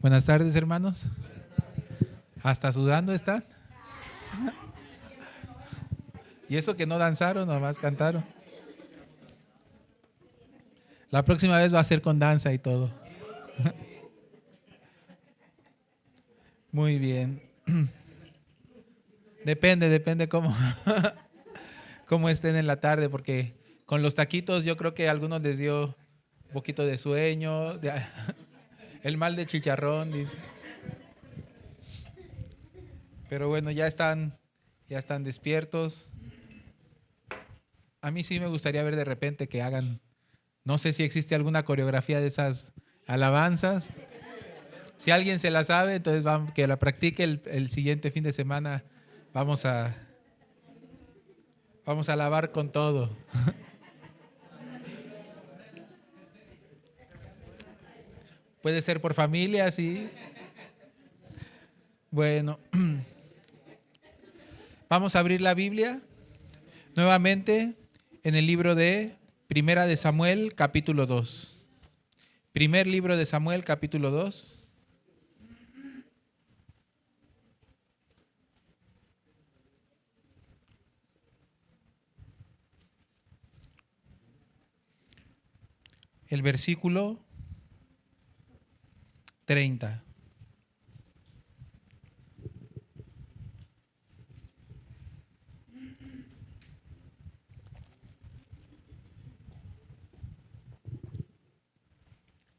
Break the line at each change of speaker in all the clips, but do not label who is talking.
Buenas tardes, hermanos. ¿Hasta sudando están? ¿Y eso que no danzaron, nomás cantaron? La próxima vez va a ser con danza y todo. Muy bien. Depende cómo estén en la tarde, porque con los taquitos yo creo que a algunos les dio un poquito de sueño, el mal de chicharrón, dice. Pero bueno, ya están despiertos. A mí sí me gustaría ver de repente que hagan, no sé si existe alguna coreografía de esas alabanzas. Si alguien se la sabe, entonces que la practique el siguiente fin de semana. Vamos a, vamos a alabar con todo. Puede ser por familia, sí. Bueno, vamos a abrir la Biblia nuevamente en el libro de Primera de Samuel, capítulo 2. Primer libro de Samuel, capítulo 2. El versículo 30.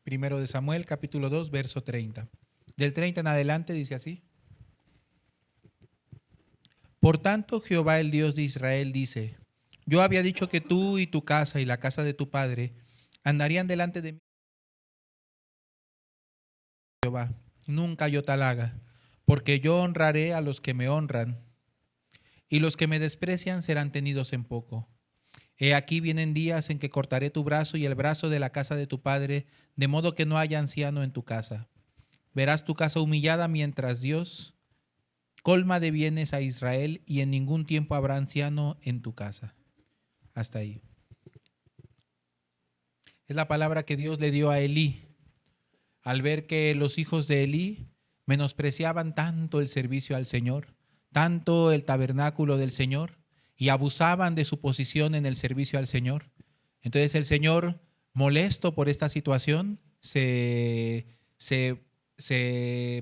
Primero de Samuel, capítulo 2, verso 30. Del 30 en adelante dice así. Por tanto, Jehová el Dios de Israel dice, yo había dicho que tú y tu casa y la casa de tu padre andarían delante de mí, Jehová, nunca yo tal haga, porque yo honraré a los que me honran, y los que me desprecian serán tenidos en poco. He aquí vienen días en que cortaré tu brazo y el brazo de la casa de tu padre, de modo que no haya anciano en tu casa. Verás tu casa humillada mientras Dios colma de bienes a Israel, y en ningún tiempo habrá anciano en tu casa. Hasta ahí. Es la palabra que Dios le dio a Elí al ver que los hijos de Elí menospreciaban tanto el servicio al Señor, tanto el tabernáculo del Señor, y abusaban de su posición en el servicio al Señor. Entonces el Señor, molesto por esta situación, se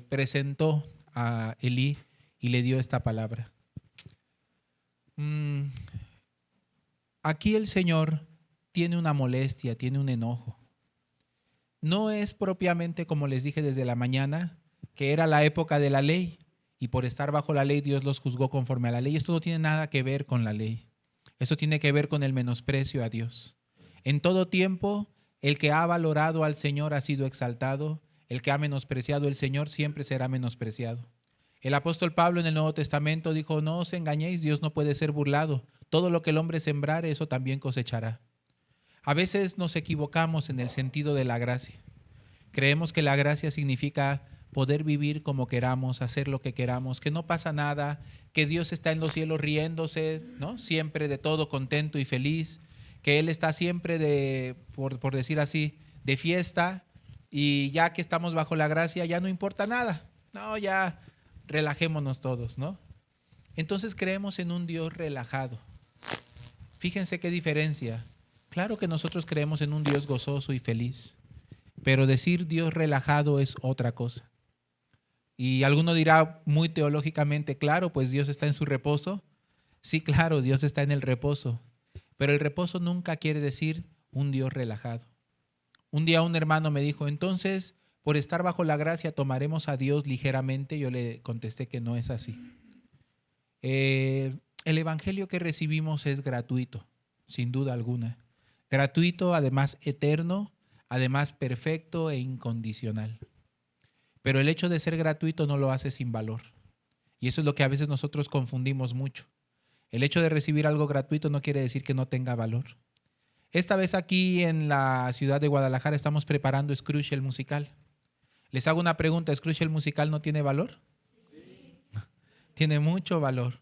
presentó a Elí y le dio esta palabra. Aquí el Señor tiene una molestia, tiene un enojo. No es propiamente, como les dije desde la mañana, que era la época de la ley y por estar bajo la ley Dios los juzgó conforme a la ley. Esto no tiene nada que ver con la ley. Eso tiene que ver con el menosprecio a Dios. En todo tiempo, el que ha valorado al Señor ha sido exaltado. El que ha menospreciado al Señor siempre será menospreciado. El apóstol Pablo en el Nuevo Testamento dijo, no os engañéis, Dios no puede ser burlado. Todo lo que el hombre sembrare, eso también cosechará. A veces nos equivocamos en el sentido de la gracia. Creemos que la gracia significa poder vivir como queramos, hacer lo que queramos, que no pasa nada, que Dios está en los cielos riéndose, ¿no? Siempre de todo contento y feliz, que Él está siempre por decir así, de fiesta, y ya que estamos bajo la gracia ya no importa nada. No, ya relajémonos todos, ¿no? Entonces creemos en un Dios relajado. Fíjense qué diferencia. Claro que nosotros creemos en un Dios gozoso y feliz, pero decir Dios relajado es otra cosa. Y alguno dirá muy teológicamente, claro, pues Dios está en su reposo. Sí, claro, Dios está en el reposo, pero el reposo nunca quiere decir un Dios relajado. Un día un hermano me dijo, entonces, por estar bajo la gracia, ¿tomaremos a Dios ligeramente? Yo le contesté que no es así. El evangelio que recibimos es gratuito, sin duda alguna. Gratuito, además eterno, además perfecto e incondicional. Pero el hecho de ser gratuito no lo hace sin valor. Y eso es lo que a veces nosotros confundimos mucho. El hecho de recibir algo gratuito no quiere decir que no tenga valor. Esta vez aquí en la ciudad de Guadalajara estamos preparando Scrooge el musical. Les hago una pregunta, ¿Scrooge el musical no tiene valor? Sí. Tiene mucho valor.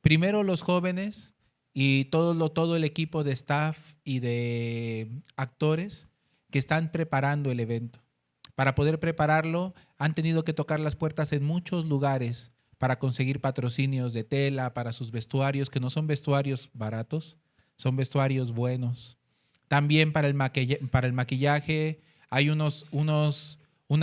Primero los jóvenes y todo el equipo de staff y de actores que están preparando el evento. Para poder prepararlo, han tenido que tocar las puertas en muchos lugares para conseguir patrocinios de tela para sus vestuarios, que no son vestuarios baratos, son vestuarios buenos. También para el maquillaje hay unas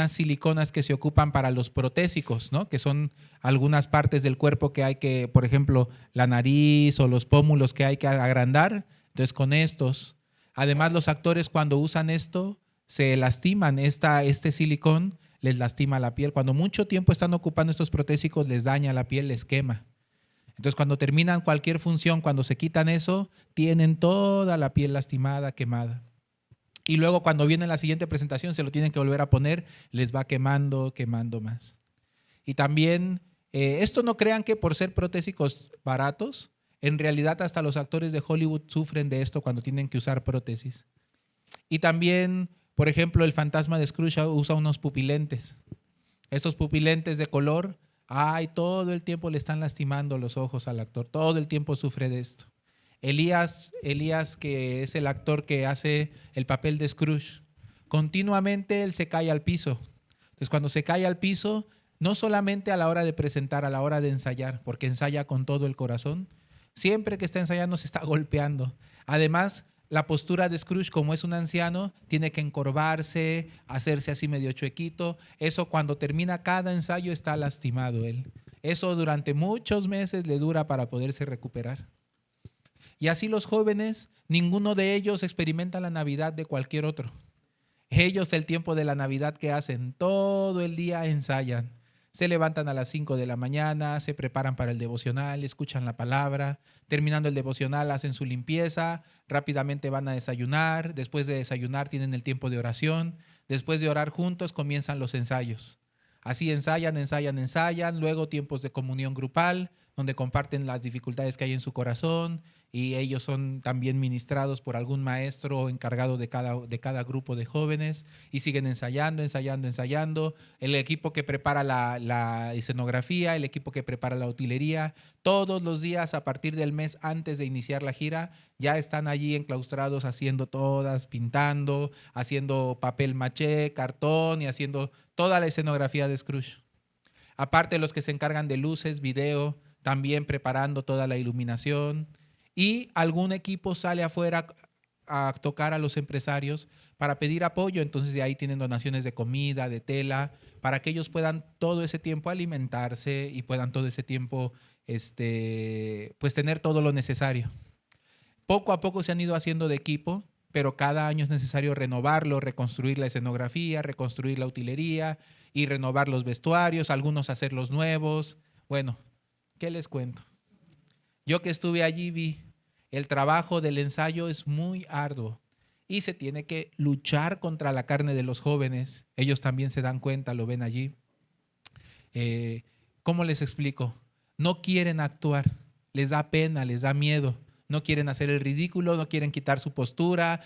siliconas que se ocupan para los protésicos, ¿no? Que son algunas partes del cuerpo que hay que, por ejemplo, la nariz o los pómulos que hay que agrandar. Entonces, con estos. Además, los actores cuando usan esto se lastiman. Este silicón les lastima la piel. Cuando mucho tiempo están ocupando estos protésicos, les daña la piel, les quema. Entonces, cuando terminan cualquier función, cuando se quitan eso, tienen toda la piel lastimada, quemada. Y luego cuando viene la siguiente presentación se lo tienen que volver a poner, les va quemando, quemando más. Y también, esto no crean que por ser protésicos baratos, en realidad hasta los actores de Hollywood sufren de esto cuando tienen que usar prótesis. Y también, por ejemplo, el fantasma de Scrooge usa unos pupilentes. Estos pupilentes de color, todo el tiempo le están lastimando los ojos al actor, todo el tiempo sufre de esto. Elías, que es el actor que hace el papel de Scrooge, continuamente él se cae al piso. Entonces, cuando se cae al piso, no solamente a la hora de presentar, a la hora de ensayar, porque ensaya con todo el corazón, siempre que está ensayando se está golpeando. Además, la postura de Scrooge, como es un anciano, tiene que encorvarse, hacerse así medio chuequito. Eso cuando termina cada ensayo está lastimado él. Eso durante muchos meses le dura para poderse recuperar. Y así los jóvenes, ninguno de ellos experimenta la Navidad de cualquier otro. Ellos el tiempo de la Navidad que hacen, todo el día ensayan. Se levantan a las 5 de la mañana, se preparan para el devocional, escuchan la palabra, terminando el devocional hacen su limpieza, rápidamente van a desayunar, después de desayunar tienen el tiempo de oración, después de orar juntos comienzan los ensayos. Así ensayan, luego tiempos de comunión grupal, donde comparten las dificultades que hay en su corazón y ellos son también ministrados por algún maestro encargado de cada grupo de jóvenes y siguen ensayando. El equipo que prepara la escenografía, el equipo que prepara la utilería, todos los días a partir del mes antes de iniciar la gira ya están allí enclaustrados haciendo todas, pintando, haciendo papel maché, cartón y haciendo toda la escenografía de Scrooge. Aparte los que se encargan de luces, video, también preparando toda la iluminación y algún equipo sale afuera a tocar a los empresarios para pedir apoyo, entonces de ahí tienen donaciones de comida, de tela, para que ellos puedan todo ese tiempo alimentarse y puedan todo ese tiempo pues tener todo lo necesario. Poco a poco se han ido haciendo de equipo, pero cada año es necesario renovarlo, reconstruir la escenografía, reconstruir la utilería y renovar los vestuarios, algunos hacerlos nuevos. Bueno, ¿qué les cuento? Yo que estuve allí vi, el trabajo del ensayo es muy arduo y se tiene que luchar contra la carne de los jóvenes. Ellos también se dan cuenta, lo ven allí. ¿Cómo les explico? No quieren actuar, les da pena, les da miedo. No quieren hacer el ridículo, no quieren quitar su postura,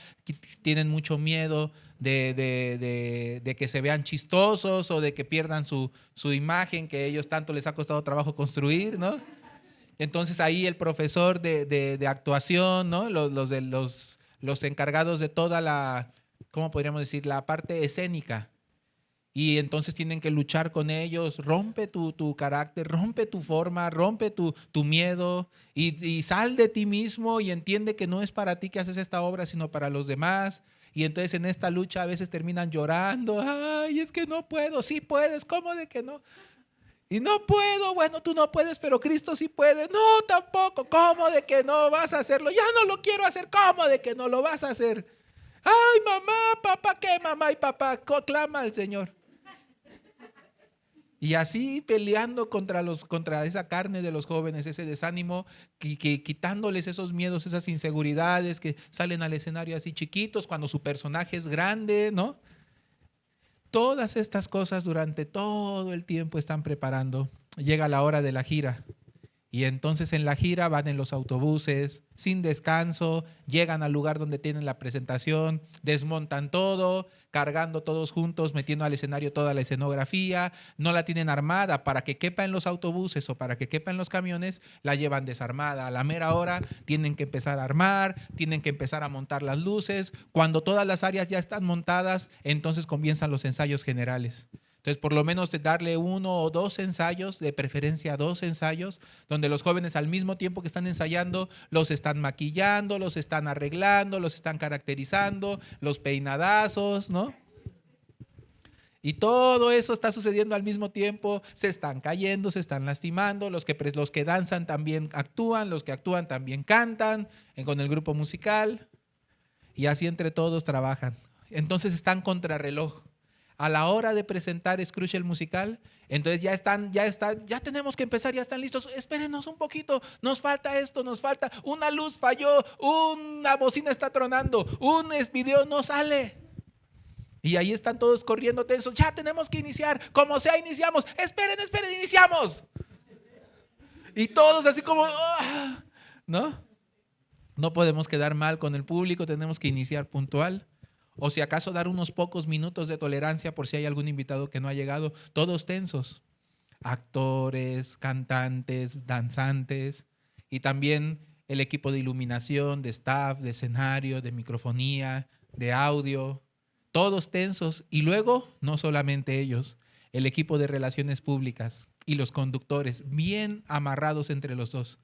tienen mucho miedo de que se vean chistosos o de que pierdan su imagen que a ellos tanto les ha costado trabajo construir, ¿no? Entonces ahí el profesor de actuación, ¿no? Los encargados de toda la, ¿cómo podríamos decir? La parte escénica. Y entonces tienen que luchar con ellos, rompe tu carácter, rompe tu forma, rompe tu miedo y sal de ti mismo y entiende que no es para ti que haces esta obra, sino para los demás. Y entonces en esta lucha a veces terminan llorando, ay, es que no puedo, sí puedes, ¿cómo de que no? Y no puedo, bueno, tú no puedes, pero Cristo sí puede. No, tampoco, ¿cómo de que no vas a hacerlo? Ya no lo quiero hacer, ¿cómo de que no lo vas a hacer? Ay, mamá, papá, ¿qué mamá y papá? Clama al Señor. Y así peleando contra esa carne de los jóvenes, ese desánimo, quitándoles esos miedos, esas inseguridades que salen al escenario así chiquitos cuando su personaje es grande, ¿no? Todas estas cosas durante todo el tiempo están preparando. Llega la hora de la gira Y entonces en la gira van en los autobuses, sin descanso, llegan al lugar donde tienen la presentación, desmontan todo, cargando todos juntos, metiendo al escenario toda la escenografía, no la tienen armada para que quepa en los autobuses o para que quepa en los camiones, la llevan desarmada. A la mera hora tienen que empezar a armar, tienen que empezar a montar las luces. Cuando todas las áreas ya están montadas, entonces comienzan los ensayos generales. Entonces, por lo menos darle 1 o 2 ensayos, de preferencia 2 ensayos, donde los jóvenes al mismo tiempo que están ensayando, los están maquillando, los están arreglando, los están caracterizando, los peinadazos, ¿no? Y todo eso está sucediendo al mismo tiempo, se están cayendo, se están lastimando, los que danzan también actúan, los que actúan también cantan con el grupo musical, y así entre todos trabajan. Entonces están contrarreloj. A la hora de presentar Scrooge el musical, entonces ya tenemos que empezar, ya están listos. Espérenos un poquito, nos falta esto, nos falta, una luz falló, una bocina está tronando, un video no sale. Y ahí están todos corriendo tensos, ya tenemos que iniciar, como sea iniciamos, esperen, iniciamos. Y todos así como, ¿no? No podemos quedar mal con el público, tenemos que iniciar puntual. O si acaso dar unos pocos minutos de tolerancia por si hay algún invitado que no ha llegado, todos tensos. Actores, cantantes, danzantes y también el equipo de iluminación, de staff, de escenario, de microfonía, de audio, todos tensos. Y luego, no solamente ellos, el equipo de relaciones públicas y los conductores, bien amarrados entre los dos.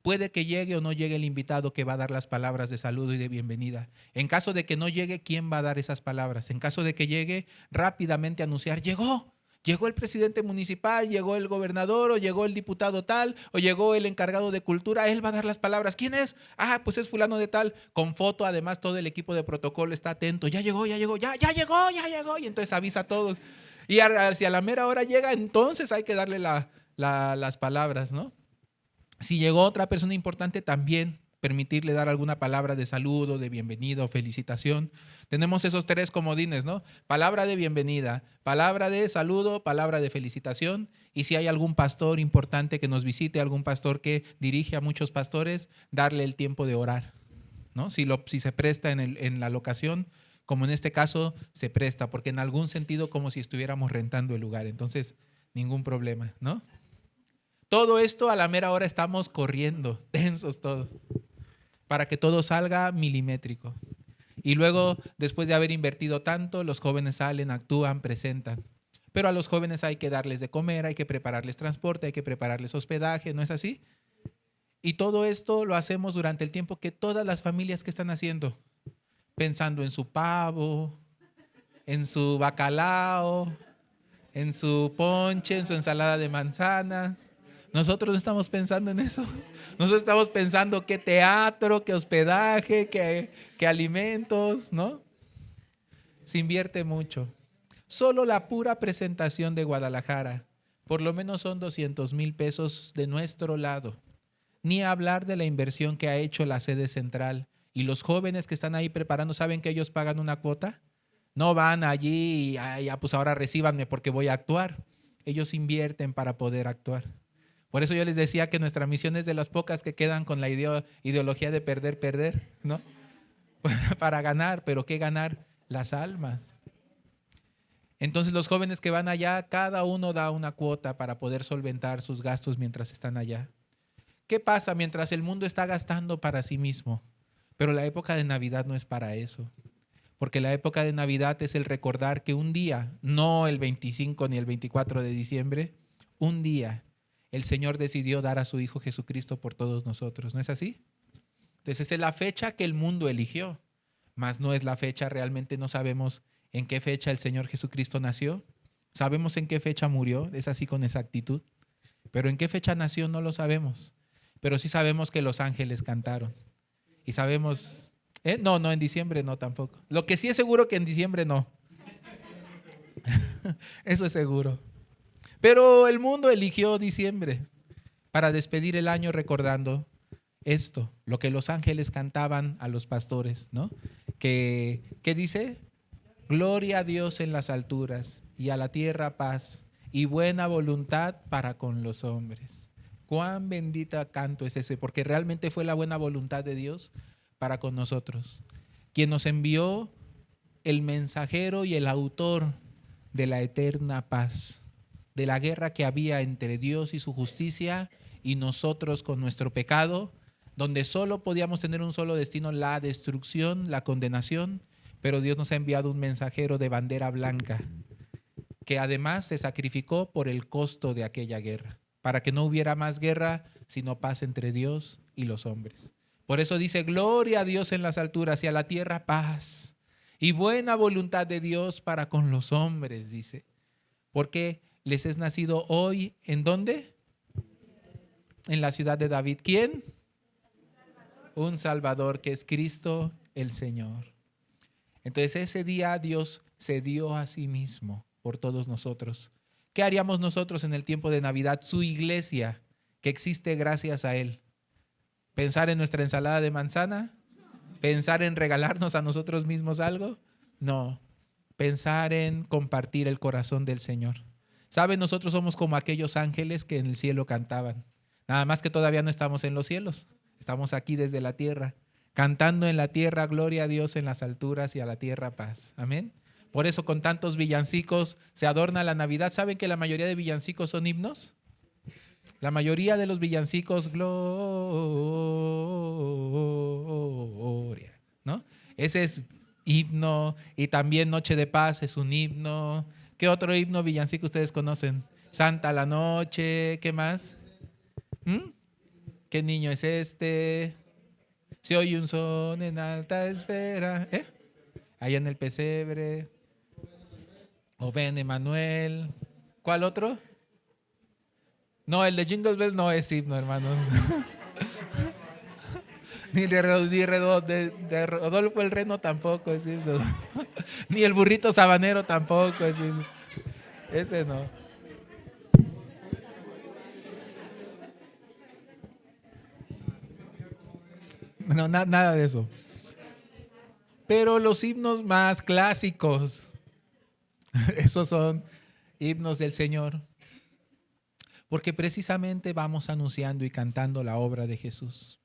Puede que llegue o no llegue el invitado que va a dar las palabras de saludo y de bienvenida. En caso de que no llegue, ¿quién va a dar esas palabras? En caso de que llegue, rápidamente anunciar, llegó el presidente municipal, llegó el gobernador o llegó el diputado tal o llegó el encargado de cultura, él va a dar las palabras. ¿Quién es? Pues es fulano de tal, con foto, además todo el equipo de protocolo está atento, ya llegó, y entonces avisa a todos. Y si a la mera hora llega, entonces hay que darle las palabras, ¿no? Si llegó otra persona importante, también permitirle dar alguna palabra de saludo, de bienvenida o felicitación. Tenemos esos 3 comodines, ¿no? Palabra de bienvenida, palabra de saludo, palabra de felicitación. Y si hay algún pastor importante que nos visite, algún pastor que dirige a muchos pastores, darle el tiempo de orar, ¿no? Si se presta en la locación, como en este caso se presta, porque en algún sentido como si estuviéramos rentando el lugar. Entonces, ningún problema, ¿no? Todo esto a la mera hora estamos corriendo, tensos todos, para que todo salga milimétrico. Y luego, después de haber invertido tanto, los jóvenes salen, actúan, presentan. Pero a los jóvenes hay que darles de comer, hay que prepararles transporte, hay que prepararles hospedaje, ¿no es así? Y todo esto lo hacemos durante el tiempo que todas las familias que están haciendo, pensando en su pavo, en su bacalao, en su ponche, en su ensalada de manzana. Nosotros no estamos pensando en eso. Nosotros estamos pensando qué teatro, qué hospedaje, qué alimentos, ¿no? Se invierte mucho. Solo la pura presentación de Guadalajara, por lo menos son 200,000 pesos de nuestro lado. Ni hablar de la inversión que ha hecho la sede central. Y los jóvenes que están ahí preparando, ¿saben que ellos pagan una cuota? No van allí y pues ahora recíbanme porque voy a actuar. Ellos invierten para poder actuar. Por eso yo les decía que nuestra misión es de las pocas que quedan con la ideología de perder, ¿no? Para ganar, pero ¿qué ganar? Las almas. Entonces los jóvenes que van allá, cada uno da una cuota para poder solventar sus gastos mientras están allá. ¿Qué pasa mientras el mundo está gastando para sí mismo? Pero la época de Navidad no es para eso. Porque la época de Navidad es el recordar que un día, no el 25 ni el 24 de diciembre, un día el Señor decidió dar a su Hijo Jesucristo por todos nosotros. ¿No es así? Entonces es la fecha que el mundo eligió, mas no es la fecha, realmente no sabemos en qué fecha el Señor Jesucristo nació. Sabemos en qué fecha murió, es así con exactitud, pero en qué fecha nació no lo sabemos. Pero sí sabemos que los ángeles cantaron. Y sabemos, no, en diciembre no tampoco. Lo que sí es seguro que en diciembre no. Eso es seguro. Pero el mundo eligió diciembre para despedir el año recordando esto, lo que los ángeles cantaban a los pastores, ¿no? ¿Qué dice? Gloria a Dios en las alturas y a la tierra paz y buena voluntad para con los hombres. Cuán bendita canto es ese, porque realmente fue la buena voluntad de Dios para con nosotros, quien nos envió el mensajero y el autor de la eterna paz, de la guerra que había entre Dios y su justicia y nosotros con nuestro pecado, donde solo podíamos tener un solo destino, la destrucción, la condenación, pero Dios nos ha enviado un mensajero de bandera blanca, que además se sacrificó por el costo de aquella guerra, para que no hubiera más guerra, sino paz entre Dios y los hombres. Por eso dice, gloria a Dios en las alturas y a la tierra paz, y buena voluntad de Dios para con los hombres, dice. Porque les es nacido hoy, ¿en dónde? En la ciudad de David. ¿Quién? Un Salvador, que es Cristo el Señor. Entonces ese día Dios se dio a sí mismo por todos nosotros. ¿Qué haríamos nosotros en el tiempo de Navidad? Su iglesia, que existe gracias a Él. ¿Pensar en nuestra ensalada de manzana? ¿Pensar en regalarnos a nosotros mismos algo? No. Pensar en compartir el corazón del Señor. ¿Saben? Nosotros somos como aquellos ángeles que en el cielo cantaban. Nada más que todavía no estamos en los cielos. Estamos aquí desde la tierra, cantando en la tierra, gloria a Dios en las alturas y a la tierra paz. Amén. Por eso con tantos villancicos se adorna la Navidad. ¿Saben que la mayoría de villancicos son himnos? La mayoría de los villancicos, gloria, ¿no? Ese es himno, y también Noche de Paz es un himno. ¿Qué otro himno villancico ustedes conocen? Santa la Noche, ¿qué más? ¿Qué niño es este? Se oye un son en alta esfera, allá en el pesebre. O ven Emanuel. ¿Cuál otro? No, el de Jingle Bell no es himno, hermano. Ni de Rodolfo el Reno tampoco es himno. Ni el burrito sabanero tampoco es himno. Ese no. No, nada de eso. Pero los himnos más clásicos, esos son himnos del Señor. Porque precisamente vamos anunciando y cantando la obra de Jesús.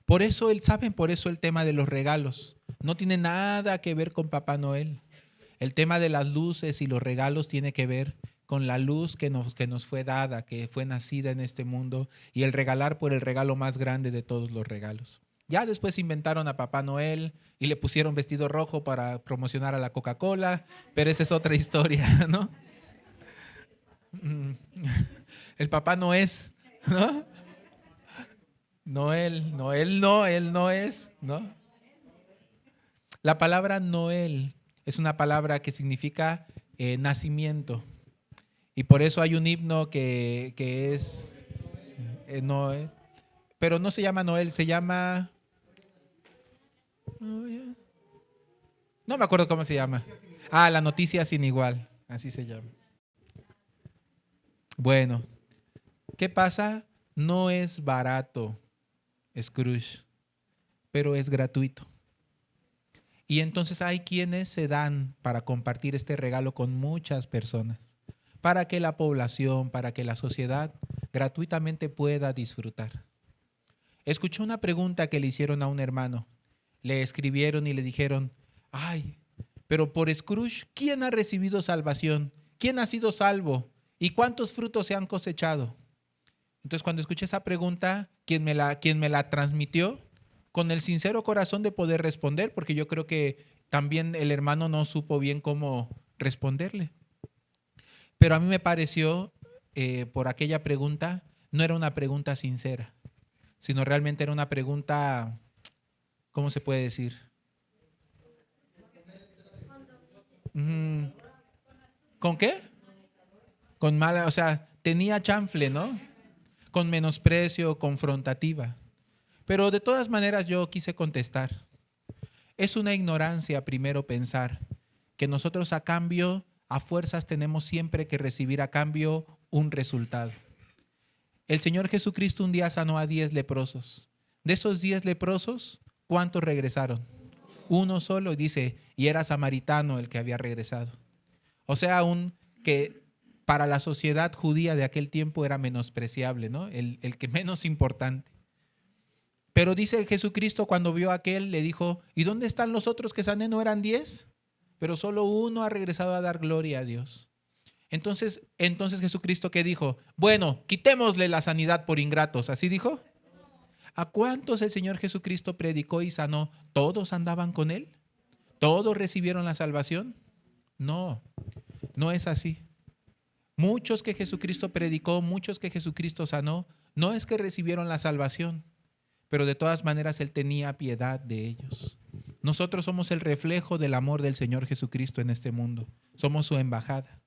Por eso, ¿saben? Por eso el tema de los regalos no tiene nada que ver con Papá Noel. El tema de las luces y los regalos tiene que ver con la luz que nos fue dada, que fue nacida en este mundo, y el regalar por el regalo más grande de todos los regalos. Ya después inventaron a Papá Noel y le pusieron vestido rojo para promocionar a la Coca-Cola, pero esa es otra historia, ¿no? El papá no es, ¿no? Noel no es, ¿no? La palabra Noel es una palabra que significa nacimiento. Y por eso hay un himno que es Noel. Pero no se llama Noel, se llama... No me acuerdo cómo se llama. Ah, La Noticia Sin Igual, así se llama. Bueno, ¿qué pasa? No es barato Scrooge, pero es gratuito. Y entonces hay quienes se dan para compartir este regalo con muchas personas, para que la población, para que la sociedad gratuitamente pueda disfrutar. Escuché una pregunta que le hicieron a un hermano. Le escribieron y le dijeron, ay, pero por Scrooge, ¿quién ha recibido salvación? ¿Quién ha sido salvo? ¿Y cuántos frutos se han cosechado? Entonces, cuando escuché esa pregunta, quien me la transmitió, con el sincero corazón de poder responder, porque yo creo que también el hermano no supo bien cómo responderle. Pero a mí me pareció, por aquella pregunta, no era una pregunta sincera, sino realmente era una pregunta, ¿cómo se puede decir? ¿Con qué? Con mala, o sea, tenía chanfle, ¿no? Con menosprecio, confrontativa. Pero de todas maneras yo quise contestar. Es una ignorancia primero pensar que nosotros a cambio, a fuerzas tenemos siempre que recibir a cambio un resultado. El Señor Jesucristo un día sanó a 10 leprosos. De esos 10 leprosos, ¿cuántos regresaron? Uno solo, dice, y era samaritano el que había regresado. O sea, que para la sociedad judía de aquel tiempo era menospreciable, ¿no? El que menos importante. Pero dice Jesucristo, cuando vio a aquel, le dijo, ¿y dónde están los otros que sané? ¿No eran 10? Pero solo uno ha regresado a dar gloria a Dios. Entonces Jesucristo, ¿qué dijo? Bueno, quitémosle la sanidad por ingratos. ¿Así dijo? ¿A cuántos el Señor Jesucristo predicó y sanó? ¿Todos andaban con Él? ¿Todos recibieron la salvación? No, no es así. Muchos que Jesucristo predicó, muchos que Jesucristo sanó, no es que recibieron la salvación, pero de todas maneras Él tenía piedad de ellos. Nosotros somos el reflejo del amor del Señor Jesucristo en este mundo. Somos su embajada.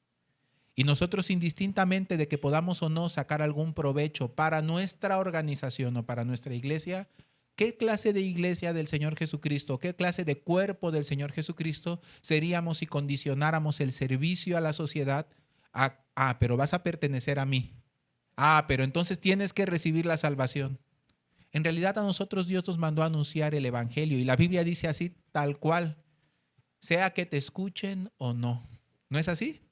Y nosotros, indistintamente de que podamos o no sacar algún provecho para nuestra organización o para nuestra iglesia, ¿qué clase de iglesia del Señor Jesucristo, qué clase de cuerpo del Señor Jesucristo seríamos si condicionáramos el servicio a la sociedad a, pero vas a pertenecer a mí? Pero entonces tienes que recibir la salvación. En realidad a nosotros Dios nos mandó a anunciar el evangelio y la Biblia dice así tal cual, sea que te escuchen o no. ¿No es así?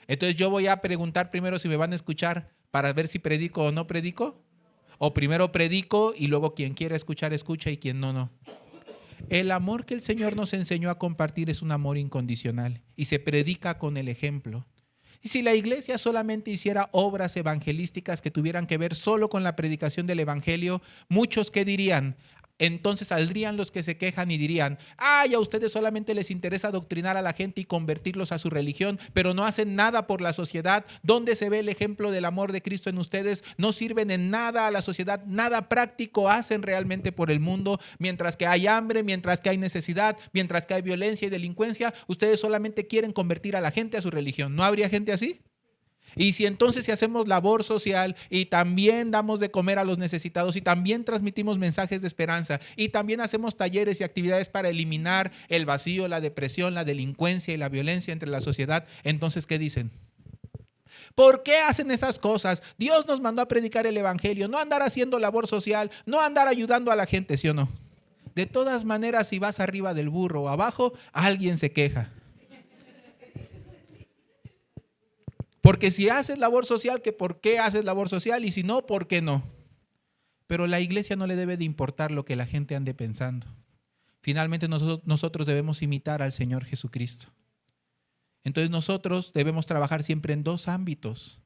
Entonces yo voy a preguntar primero si me van a escuchar para ver si predico o no predico. O primero predico y luego quien quiera escuchar escucha y quien no, no. El amor que el Señor nos enseñó a compartir es un amor incondicional y se predica con el ejemplo. Y si la iglesia solamente hiciera obras evangelísticas que tuvieran que ver solo con la predicación del evangelio, muchos ¿qué dirían? Entonces saldrían los que se quejan y dirían, a ustedes solamente les interesa adoctrinar a la gente y convertirlos a su religión, pero no hacen nada por la sociedad. ¿Dónde se ve el ejemplo del amor de Cristo en ustedes? No sirven en nada a la sociedad, nada práctico hacen realmente por el mundo. Mientras que hay hambre, mientras que hay necesidad, mientras que hay violencia y delincuencia, ustedes solamente quieren convertir a la gente a su religión. ¿No habría gente así? Y si hacemos labor social y también damos de comer a los necesitados y también transmitimos mensajes de esperanza y también hacemos talleres y actividades para eliminar el vacío, la depresión, la delincuencia y la violencia entre la sociedad, entonces ¿qué dicen? ¿Por qué hacen esas cosas? Dios nos mandó a predicar el evangelio, no andar haciendo labor social, no andar ayudando a la gente, ¿sí o no? De todas maneras, si vas arriba del burro o abajo, alguien se queja. Porque si haces labor social, que por qué haces labor social y si no, ¿por qué no? Pero la iglesia no le debe de importar lo que la gente ande pensando. Finalmente nosotros debemos imitar al Señor Jesucristo. Entonces nosotros debemos trabajar siempre en dos ámbitos,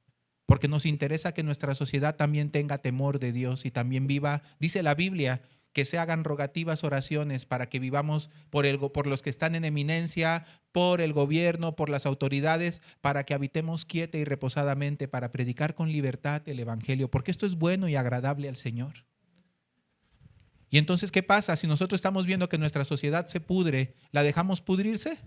porque nos interesa que nuestra sociedad también tenga temor de Dios y también viva, dice la Biblia, que se hagan rogativas oraciones para que vivamos por los que están en eminencia, por el gobierno, por las autoridades, para que habitemos quieta y reposadamente, para predicar con libertad el evangelio, porque esto es bueno y agradable al Señor. Y entonces, ¿qué pasa? Si nosotros estamos viendo que nuestra sociedad se pudre, ¿la dejamos pudrirse?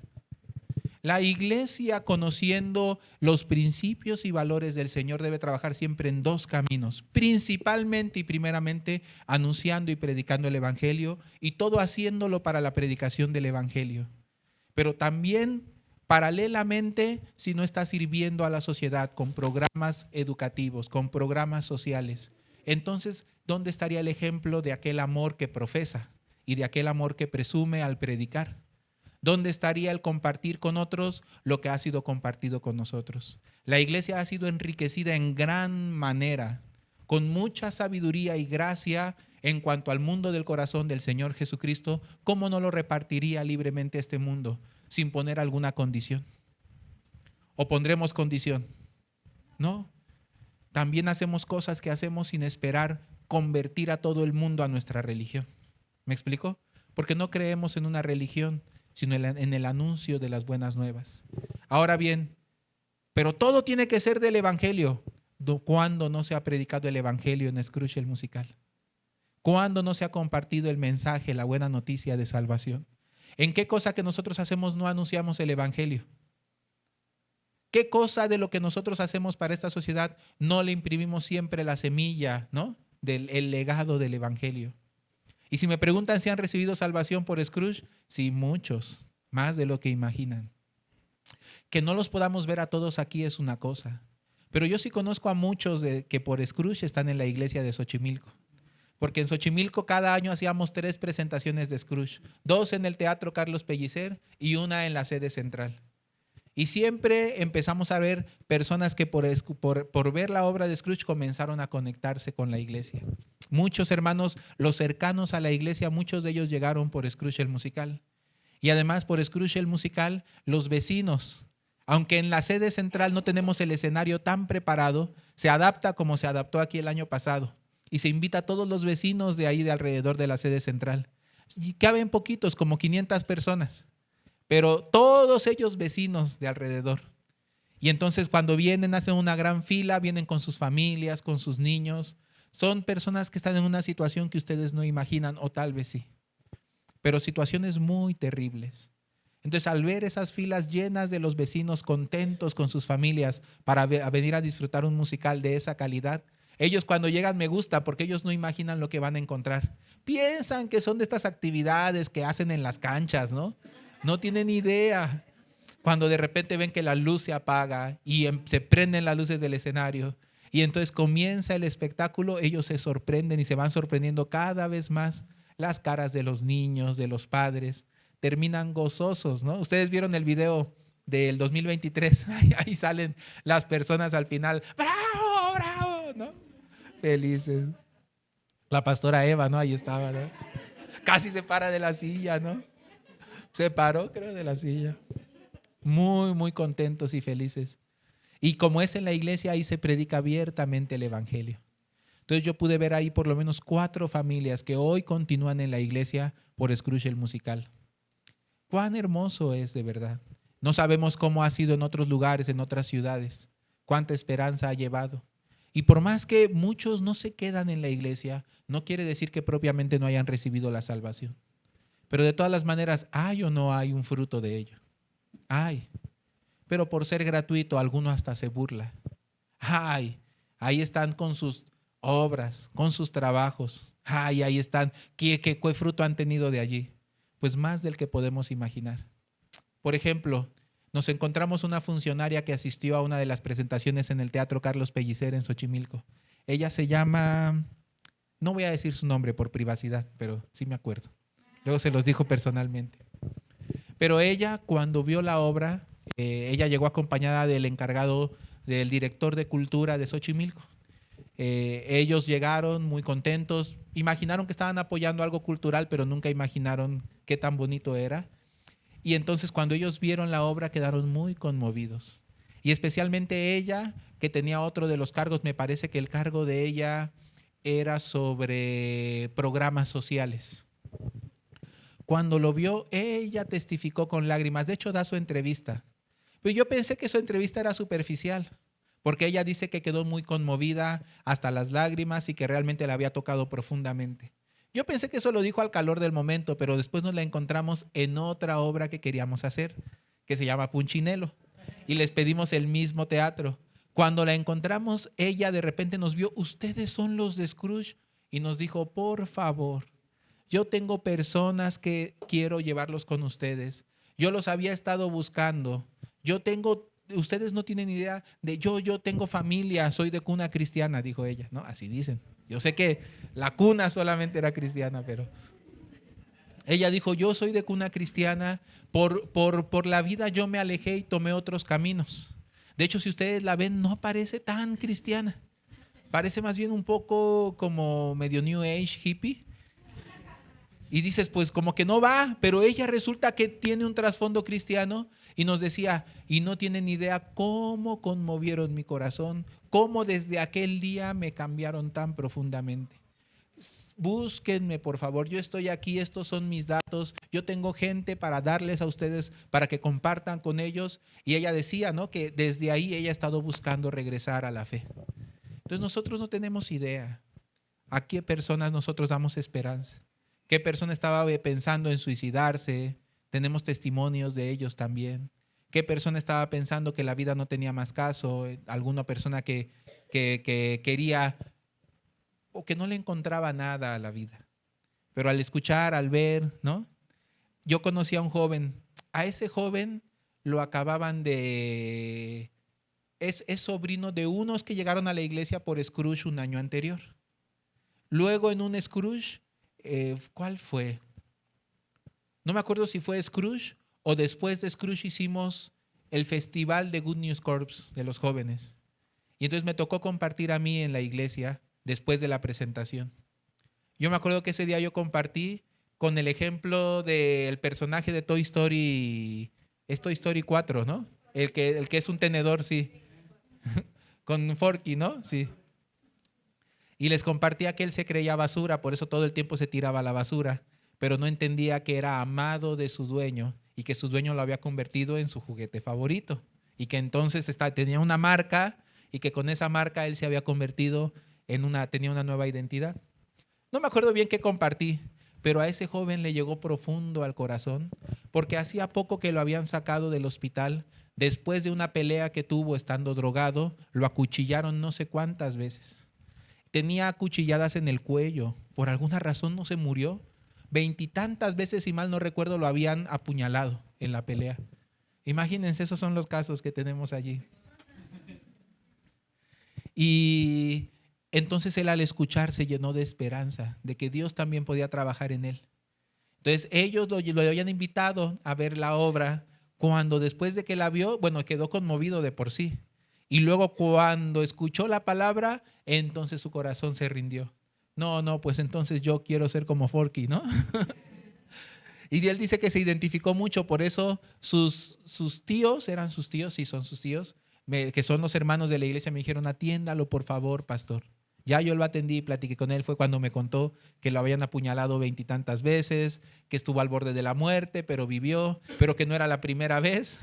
La iglesia, conociendo los principios y valores del Señor, debe trabajar siempre en dos caminos, principalmente y primeramente anunciando y predicando el evangelio y todo haciéndolo para la predicación del evangelio. Pero también paralelamente, si no está sirviendo a la sociedad con programas educativos, con programas sociales, entonces, ¿dónde estaría el ejemplo de aquel amor que profesa y de aquel amor que presume al predicar? ¿Dónde estaría el compartir con otros lo que ha sido compartido con nosotros? La iglesia ha sido enriquecida en gran manera, con mucha sabiduría y gracia en cuanto al mundo del corazón del Señor Jesucristo. ¿Cómo no lo repartiría libremente este mundo sin poner alguna condición? ¿O pondremos condición? No. También hacemos cosas que hacemos sin esperar convertir a todo el mundo a nuestra religión. ¿Me explico? Porque no creemos en una religión, sino en el anuncio de las buenas nuevas. Ahora bien, pero todo tiene que ser del evangelio. ¿Cuándo no se ha predicado el evangelio en Scrooge el musical? ¿Cuándo no se ha compartido el mensaje, la buena noticia de salvación? ¿En qué cosa que nosotros hacemos no anunciamos el evangelio? ¿Qué cosa de lo que nosotros hacemos para esta sociedad no le imprimimos siempre la semilla, ¿no?, del legado del evangelio? Y si me preguntan si han recibido salvación por Scrooge, sí, muchos, más de lo que imaginan. Que no los podamos ver a todos aquí es una cosa, pero yo sí conozco a muchos que por Scrooge están en la iglesia de Xochimilco. Porque en Xochimilco cada año hacíamos 3 presentaciones de Scrooge, 2 en el Teatro Carlos Pellicer y una en la sede central. Y siempre empezamos a ver personas que por ver la obra de Scrooge comenzaron a conectarse con la iglesia. Muchos hermanos, los cercanos a la iglesia, muchos de ellos llegaron por Scrooge el musical. Y además por Scrooge el musical, los vecinos, aunque en la sede central no tenemos el escenario tan preparado, se adapta como se adaptó aquí el año pasado. Y se invita a todos los vecinos de ahí de alrededor de la sede central. Y caben poquitos, como 500 personas, pero todos ellos vecinos de alrededor. Y entonces cuando vienen, hacen una gran fila, vienen con sus familias, con sus niños. Son personas que están en una situación que ustedes no imaginan, o tal vez sí, pero situaciones muy terribles. Entonces, al ver esas filas llenas de los vecinos contentos con sus familias para venir a disfrutar un musical de esa calidad, ellos cuando llegan me gusta porque ellos no imaginan lo que van a encontrar. Piensan que son de estas actividades que hacen en las canchas, ¿no? No tienen idea. Cuando de repente ven que la luz se apaga y se prenden las luces del escenario y entonces comienza el espectáculo, ellos se sorprenden y se van sorprendiendo cada vez más. Las caras de los niños, de los padres, terminan gozosos, ¿no? Ustedes vieron el video del 2023, ahí salen las personas al final, ¡bravo, bravo!, ¿no? Felices. La pastora Eva, ¿no? Ahí estaba, ¿no? Casi se para de la silla, ¿no? Se paró, creo, de la silla. Muy, muy contentos y felices. Y como es en la iglesia, ahí se predica abiertamente el evangelio. Entonces yo pude ver ahí por lo menos 4 familias que hoy continúan en la iglesia por Scrooge el musical. Cuán hermoso es de verdad. No sabemos cómo ha sido en otros lugares, en otras ciudades, cuánta esperanza ha llevado. Y por más que muchos no se quedan en la iglesia, no quiere decir que propiamente no hayan recibido la salvación. Pero de todas las maneras, ¿hay o no hay un fruto de ello? Hay. Pero por ser gratuito, alguno hasta se burla. Ay, ahí están con sus obras, con sus trabajos. Ay, ahí están. ¿Qué fruto han tenido de allí? Pues más del que podemos imaginar. Por ejemplo, nos encontramos una funcionaria que asistió a una de las presentaciones en el Teatro Carlos Pellicer en Xochimilco. Ella se llama, no voy a decir su nombre por privacidad, pero sí me acuerdo. Luego se los dijo personalmente. Pero ella, cuando vio la obra, ella llegó acompañada del encargado, del director de cultura de Xochimilco. Ellos llegaron muy contentos, imaginaron que estaban apoyando algo cultural, pero nunca imaginaron qué tan bonito era. Y entonces cuando ellos vieron la obra quedaron muy conmovidos. Y especialmente ella, que tenía otro de los cargos, me parece que el cargo de ella era sobre programas sociales. Cuando lo vio, ella testificó con lágrimas. De hecho, da su entrevista. Pero yo pensé que su entrevista era superficial, porque ella dice que quedó muy conmovida hasta las lágrimas y que realmente la había tocado profundamente. Yo pensé que eso lo dijo al calor del momento, pero después nos la encontramos en otra obra que queríamos hacer, que se llama Punchinello, y les pedimos el mismo teatro. Cuando la encontramos, ella de repente nos vio, ustedes son los de Scrooge, y nos dijo, por favor, yo tengo personas que quiero llevarlos con ustedes. Yo los había estado buscando. Ustedes no tienen idea de yo tengo familia, soy de cuna cristiana, dijo ella, ¿no? Así dicen. Yo sé que la cuna solamente era cristiana, pero ella dijo, yo soy de cuna cristiana, por la vida yo me alejé y tomé otros caminos. De hecho, si ustedes la ven, no parece tan cristiana. Parece más bien un poco como medio New Age hippie. Y dices, pues como que no va, pero ella resulta que tiene un trasfondo cristiano y nos decía, y no tienen idea cómo conmovieron mi corazón, cómo desde aquel día me cambiaron tan profundamente. Búsquenme, por favor, yo estoy aquí, estos son mis datos, yo tengo gente para darles a ustedes, para que compartan con ellos. Y ella decía, ¿no?, que desde ahí ella ha estado buscando regresar a la fe. Entonces nosotros no tenemos idea a qué personas nosotros damos esperanza. ¿Qué persona estaba pensando en suicidarse? Tenemos testimonios de ellos también. ¿Qué persona estaba pensando que la vida no tenía más caso? Alguna persona que quería o que no le encontraba nada a la vida. Pero al escuchar, al ver, ¿no? Yo conocí a un joven. A ese joven lo acababan de... Es sobrino de unos que llegaron a la iglesia por Scrooge un año anterior. Luego en un Scrooge, ¿cuál fue? No me acuerdo si fue Scrooge o después de Scrooge hicimos el festival de Good News Corps de los jóvenes. Y entonces me tocó compartir a mí en la iglesia después de la presentación. Yo me acuerdo que ese día yo compartí con el ejemplo del personaje de Toy Story, es Toy Story 4, ¿no? El que es un tenedor, sí. Con Forky, ¿no? Sí. Y les compartía que él se creía basura, por eso todo el tiempo se tiraba a la basura, pero no entendía que era amado de su dueño y que su dueño lo había convertido en su juguete favorito. Y que entonces tenía una marca y que con esa marca él se había convertido tenía una nueva identidad. No me acuerdo bien qué compartí, pero a ese joven le llegó profundo al corazón porque hacía poco que lo habían sacado del hospital. Después de una pelea que tuvo estando drogado, lo acuchillaron no sé cuántas veces. Tenía acuchilladas en el cuello, por alguna razón no se murió. 20 y tantas veces, si mal no recuerdo, lo habían apuñalado en la pelea. Imagínense, esos son los casos que tenemos allí. Y entonces él al escuchar se llenó de esperanza, de que Dios también podía trabajar en él. Entonces ellos lo habían invitado a ver la obra, cuando después de que la vio, bueno, quedó conmovido de por sí. Y luego cuando escuchó la palabra, entonces su corazón se rindió. No, pues entonces yo quiero ser como Forky, ¿no? Y él dice que se identificó mucho, por eso sus tíos, eran sus tíos, sí son sus tíos, que son los hermanos de la iglesia, me dijeron, atiéndalo por favor, pastor. Ya yo lo atendí, platiqué con él, fue cuando me contó que lo habían apuñalado 20 y tantas veces, que estuvo al borde de la muerte, pero vivió, pero que no era la primera vez,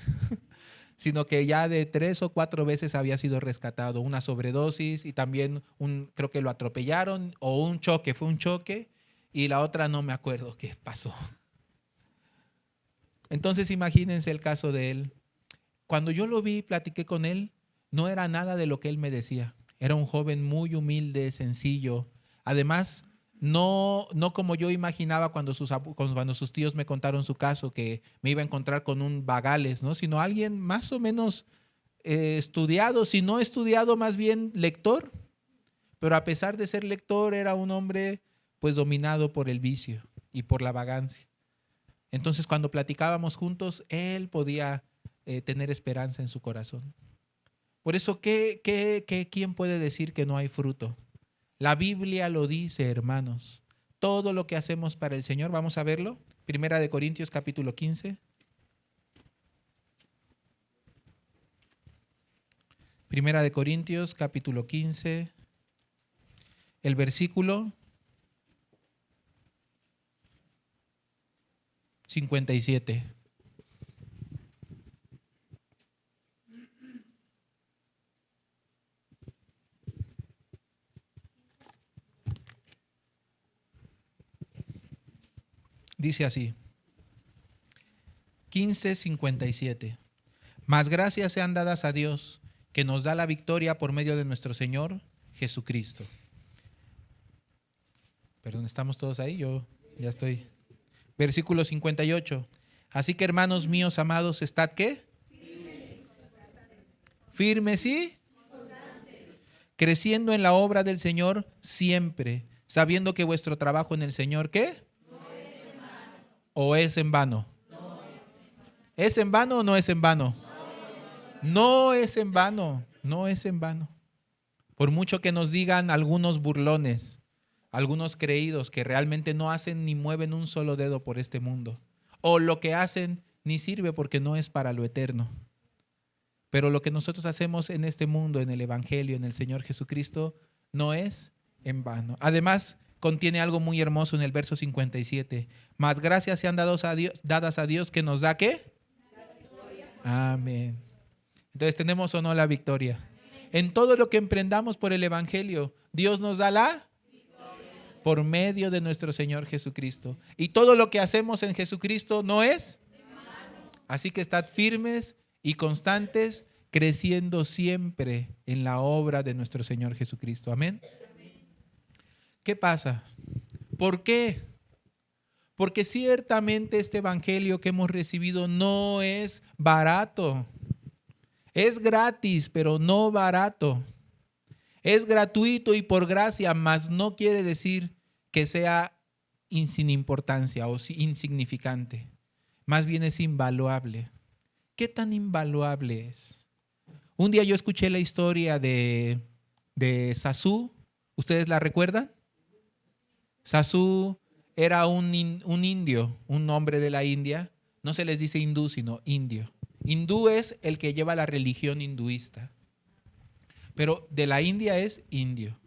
sino que ya de 3 o 4 veces había sido rescatado, una sobredosis y también creo que lo atropellaron o un choque, fue un choque, y la otra no me acuerdo qué pasó. Entonces imagínense el caso de él. Cuando yo lo vi, platiqué con él, no era nada de lo que él me decía. Era un joven muy humilde, sencillo. Además, no como yo imaginaba cuando sus tíos me contaron su caso, que me iba a encontrar con un vagales, ¿no? Sino alguien más o menos estudiado, si no estudiado, más bien lector. Pero a pesar de ser lector, era un hombre pues dominado por el vicio y por la vagancia. Entonces, cuando platicábamos juntos, él podía tener esperanza en su corazón. Por eso, ¿quién puede decir que no hay fruto? La Biblia lo dice, hermanos. Todo lo que hacemos para el Señor, vamos a verlo. Primera de Corintios capítulo 15. Primera de Corintios capítulo 15. El versículo 57. Dice así, 15:57. Mas gracias sean dadas a Dios, que nos da la victoria por medio de nuestro Señor Jesucristo. Perdón, ¿estamos todos ahí? Yo ya estoy. Versículo 58. Así que, hermanos míos amados, ¿estad qué? Firmes y creciendo en la obra del Señor siempre, sabiendo que vuestro trabajo en el Señor, ¿qué? ¿O es en vano? ¿Es en vano o no es en vano? No es en vano, no es en vano. Por mucho que nos digan algunos burlones, algunos creídos que realmente no hacen ni mueven un solo dedo por este mundo, o lo que hacen ni sirve porque no es para lo eterno. Pero lo que nosotros hacemos en este mundo, en el Evangelio, en el Señor Jesucristo, no es en vano. Además, contiene algo muy hermoso en el verso 57. Mas gracias sean dadas a Dios que nos da ¿qué? Amén. Entonces, ¿tenemos o no la victoria? En todo lo que emprendamos por el Evangelio, Dios nos da la por medio de nuestro Señor Jesucristo. Y todo lo que hacemos en Jesucristo no es. Así que estad firmes y constantes, creciendo siempre en la obra de nuestro Señor Jesucristo. Amén. ¿Qué pasa? ¿Por qué? Porque ciertamente este evangelio que hemos recibido no es barato. Es gratis, pero no barato. Es gratuito y por gracia, mas no quiere decir que sea sin importancia o insignificante. Más bien es invaluable. ¿Qué tan invaluable es? Un día yo escuché la historia de Sasú. ¿Ustedes la recuerdan? Sasú era un indio, un hombre de la India. No se les dice hindú, sino indio. Hindú es el que lleva la religión hinduista, pero de la India es indio.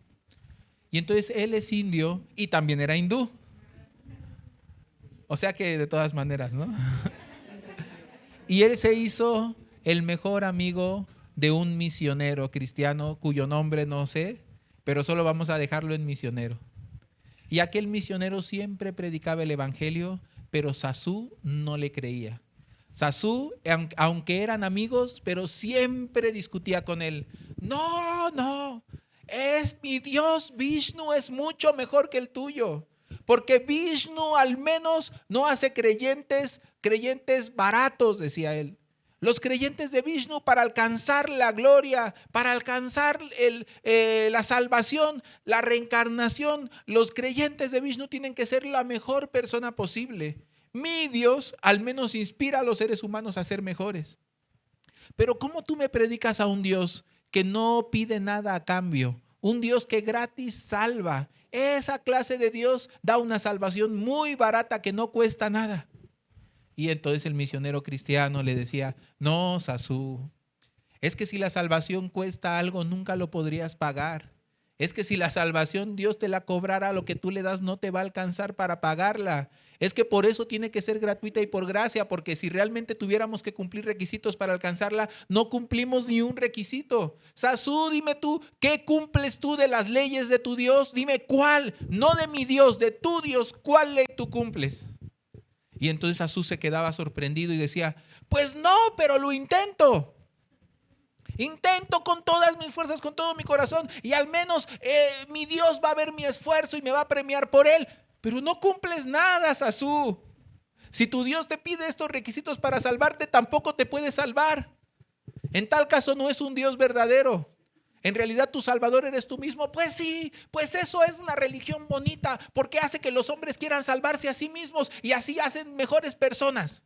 Y entonces él es indio y también era hindú. O sea que de todas maneras, ¿no? Y él se hizo el mejor amigo de un misionero cristiano cuyo nombre no sé, pero solo vamos a dejarlo en misionero. Y aquel misionero siempre predicaba el evangelio, pero Sasú no le creía. Sasú, aunque eran amigos, pero siempre discutía con él. No, no, es mi Dios Vishnu es mucho mejor que el tuyo. Porque Vishnu al menos no hace creyentes baratos, decía él. Los creyentes de Vishnu, para alcanzar la gloria, para alcanzar la salvación, la reencarnación, los creyentes de Vishnu tienen que ser la mejor persona posible. Mi Dios al menos inspira a los seres humanos a ser mejores. Pero ¿cómo tú me predicas a un Dios que no pide nada a cambio? Un Dios que gratis salva. Esa clase de Dios da una salvación muy barata que no cuesta nada. Y entonces el misionero cristiano le decía, no, Sasú, es que si la salvación cuesta algo, nunca lo podrías pagar. Es que si la salvación Dios te la cobrara, lo que tú le das no te va a alcanzar para pagarla. Es que por eso tiene que ser gratuita y por gracia, porque si realmente tuviéramos que cumplir requisitos para alcanzarla, no cumplimos ni un requisito. Sasú, dime tú, ¿qué cumples tú de las leyes de tu Dios? Dime cuál, no de mi Dios, de tu Dios, ¿cuál ley tú cumples? Y entonces Sasú se quedaba sorprendido y decía, pues no, pero lo intento. Intento con todas mis fuerzas, con todo mi corazón, y al menos mi Dios va a ver mi esfuerzo y me va a premiar por él. Pero no cumples nada, Sasú. Si tu Dios te pide estos requisitos para salvarte, tampoco te puede salvar. En tal caso no es un Dios verdadero. En realidad tu Salvador eres tú mismo. Pues sí, pues eso es una religión bonita, porque hace que los hombres quieran salvarse a sí mismos y así hacen mejores personas.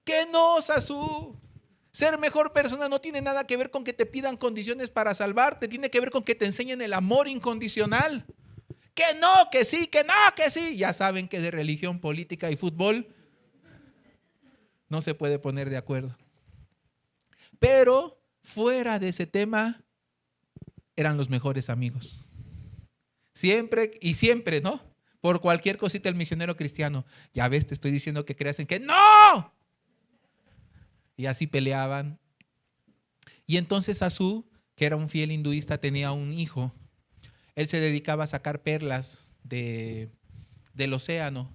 Que no, Sasú. Ser mejor persona no tiene nada que ver con que te pidan condiciones para salvarte, tiene que ver con que te enseñen el amor incondicional. Que no, que sí, que no, que sí. Ya saben que de religión, política y fútbol no se puede poner de acuerdo. Pero fuera de ese tema, eran los mejores amigos. Siempre y siempre, ¿no? Por cualquier cosita el misionero cristiano, ya ves, te estoy diciendo que creas en que no. Y así peleaban. Y entonces Sasú, que era un fiel hinduista, tenía un hijo. Él se dedicaba a sacar perlas del océano.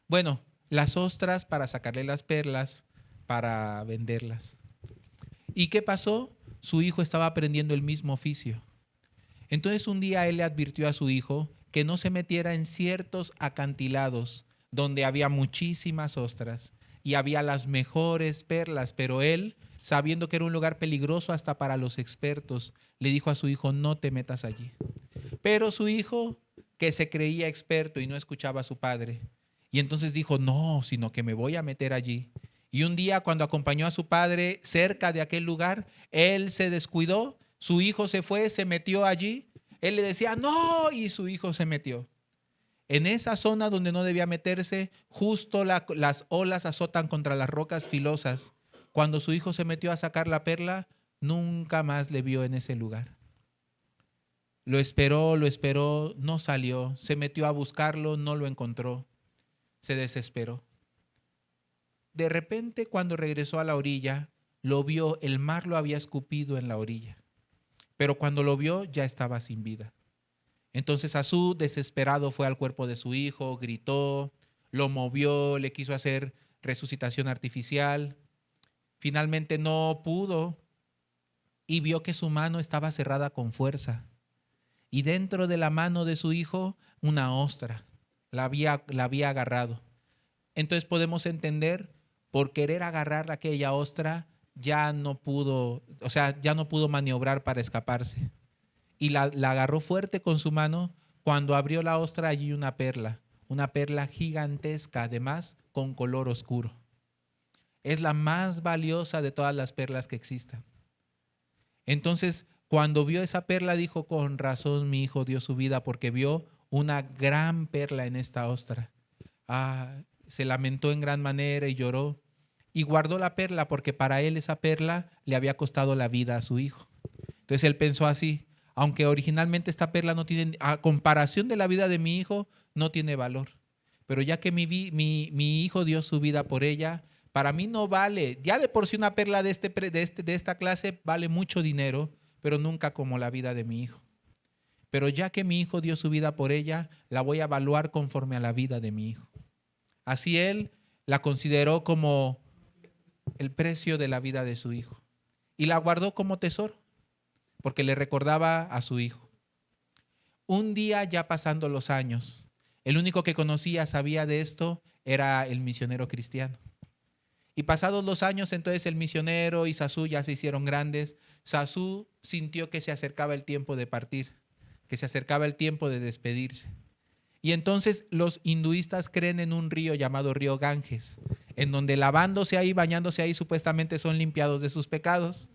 Bueno, las ostras para sacarle las perlas, para venderlas. ¿Y qué pasó? Su hijo estaba aprendiendo el mismo oficio. Entonces un día él le advirtió a su hijo que no se metiera en ciertos acantilados donde había muchísimas ostras y había las mejores perlas, pero él, sabiendo que era un lugar peligroso hasta para los expertos, le dijo a su hijo, no te metas allí. Pero su hijo, que se creía experto y no escuchaba a su padre, y entonces dijo, no, sino que me voy a meter allí. Y un día cuando acompañó a su padre cerca de aquel lugar, él se descuidó, su hijo se fue, se metió allí, él le decía, no, y su hijo se metió. En esa zona donde no debía meterse, justo las olas azotan contra las rocas filosas. Cuando su hijo se metió a sacar la perla, nunca más le vio en ese lugar. Lo esperó, no salió, se metió a buscarlo, no lo encontró, se desesperó. De repente, cuando regresó a la orilla, lo vio, el mar lo había escupido en la orilla, pero cuando lo vio ya estaba sin vida. Entonces Sasú, desesperado, fue al cuerpo de su hijo, gritó, lo movió, le quiso hacer resucitación artificial. Finalmente no pudo y vio que su mano estaba cerrada con fuerza. Y dentro de la mano de su hijo, una ostra la había agarrado. Entonces podemos entender, por querer agarrar aquella ostra, ya no pudo maniobrar para escaparse. Y la agarró fuerte con su mano. Cuando abrió la ostra, allí una perla gigantesca, además con color oscuro. Es la más valiosa de todas las perlas que existan. Entonces, cuando vio esa perla, dijo, con razón mi hijo dio su vida porque vio una gran perla en esta ostra. Se lamentó en gran manera y lloró y guardó la perla porque para él esa perla le había costado la vida a su hijo. Entonces él pensó así, aunque originalmente esta perla no tiene, a comparación de la vida de mi hijo, no tiene valor. Pero ya que mi hijo dio su vida por ella, para mí no vale. Ya de por sí una perla de esta clase vale mucho dinero, pero nunca como la vida de mi hijo. Pero ya que mi hijo dio su vida por ella, la voy a evaluar conforme a la vida de mi hijo. Así él la consideró como el precio de la vida de su hijo y la guardó como tesoro porque le recordaba a su hijo. Un día, ya pasando los años, el único que conocía, sabía de esto, era el misionero cristiano. Y pasados los años, entonces el misionero y Sazú ya se hicieron grandes. Sazú sintió que se acercaba el tiempo de partir, que se acercaba el tiempo de despedirse. Y entonces los hinduistas creen en un río llamado río Ganges, en donde lavándose ahí, bañándose ahí, supuestamente son limpiados de sus pecados.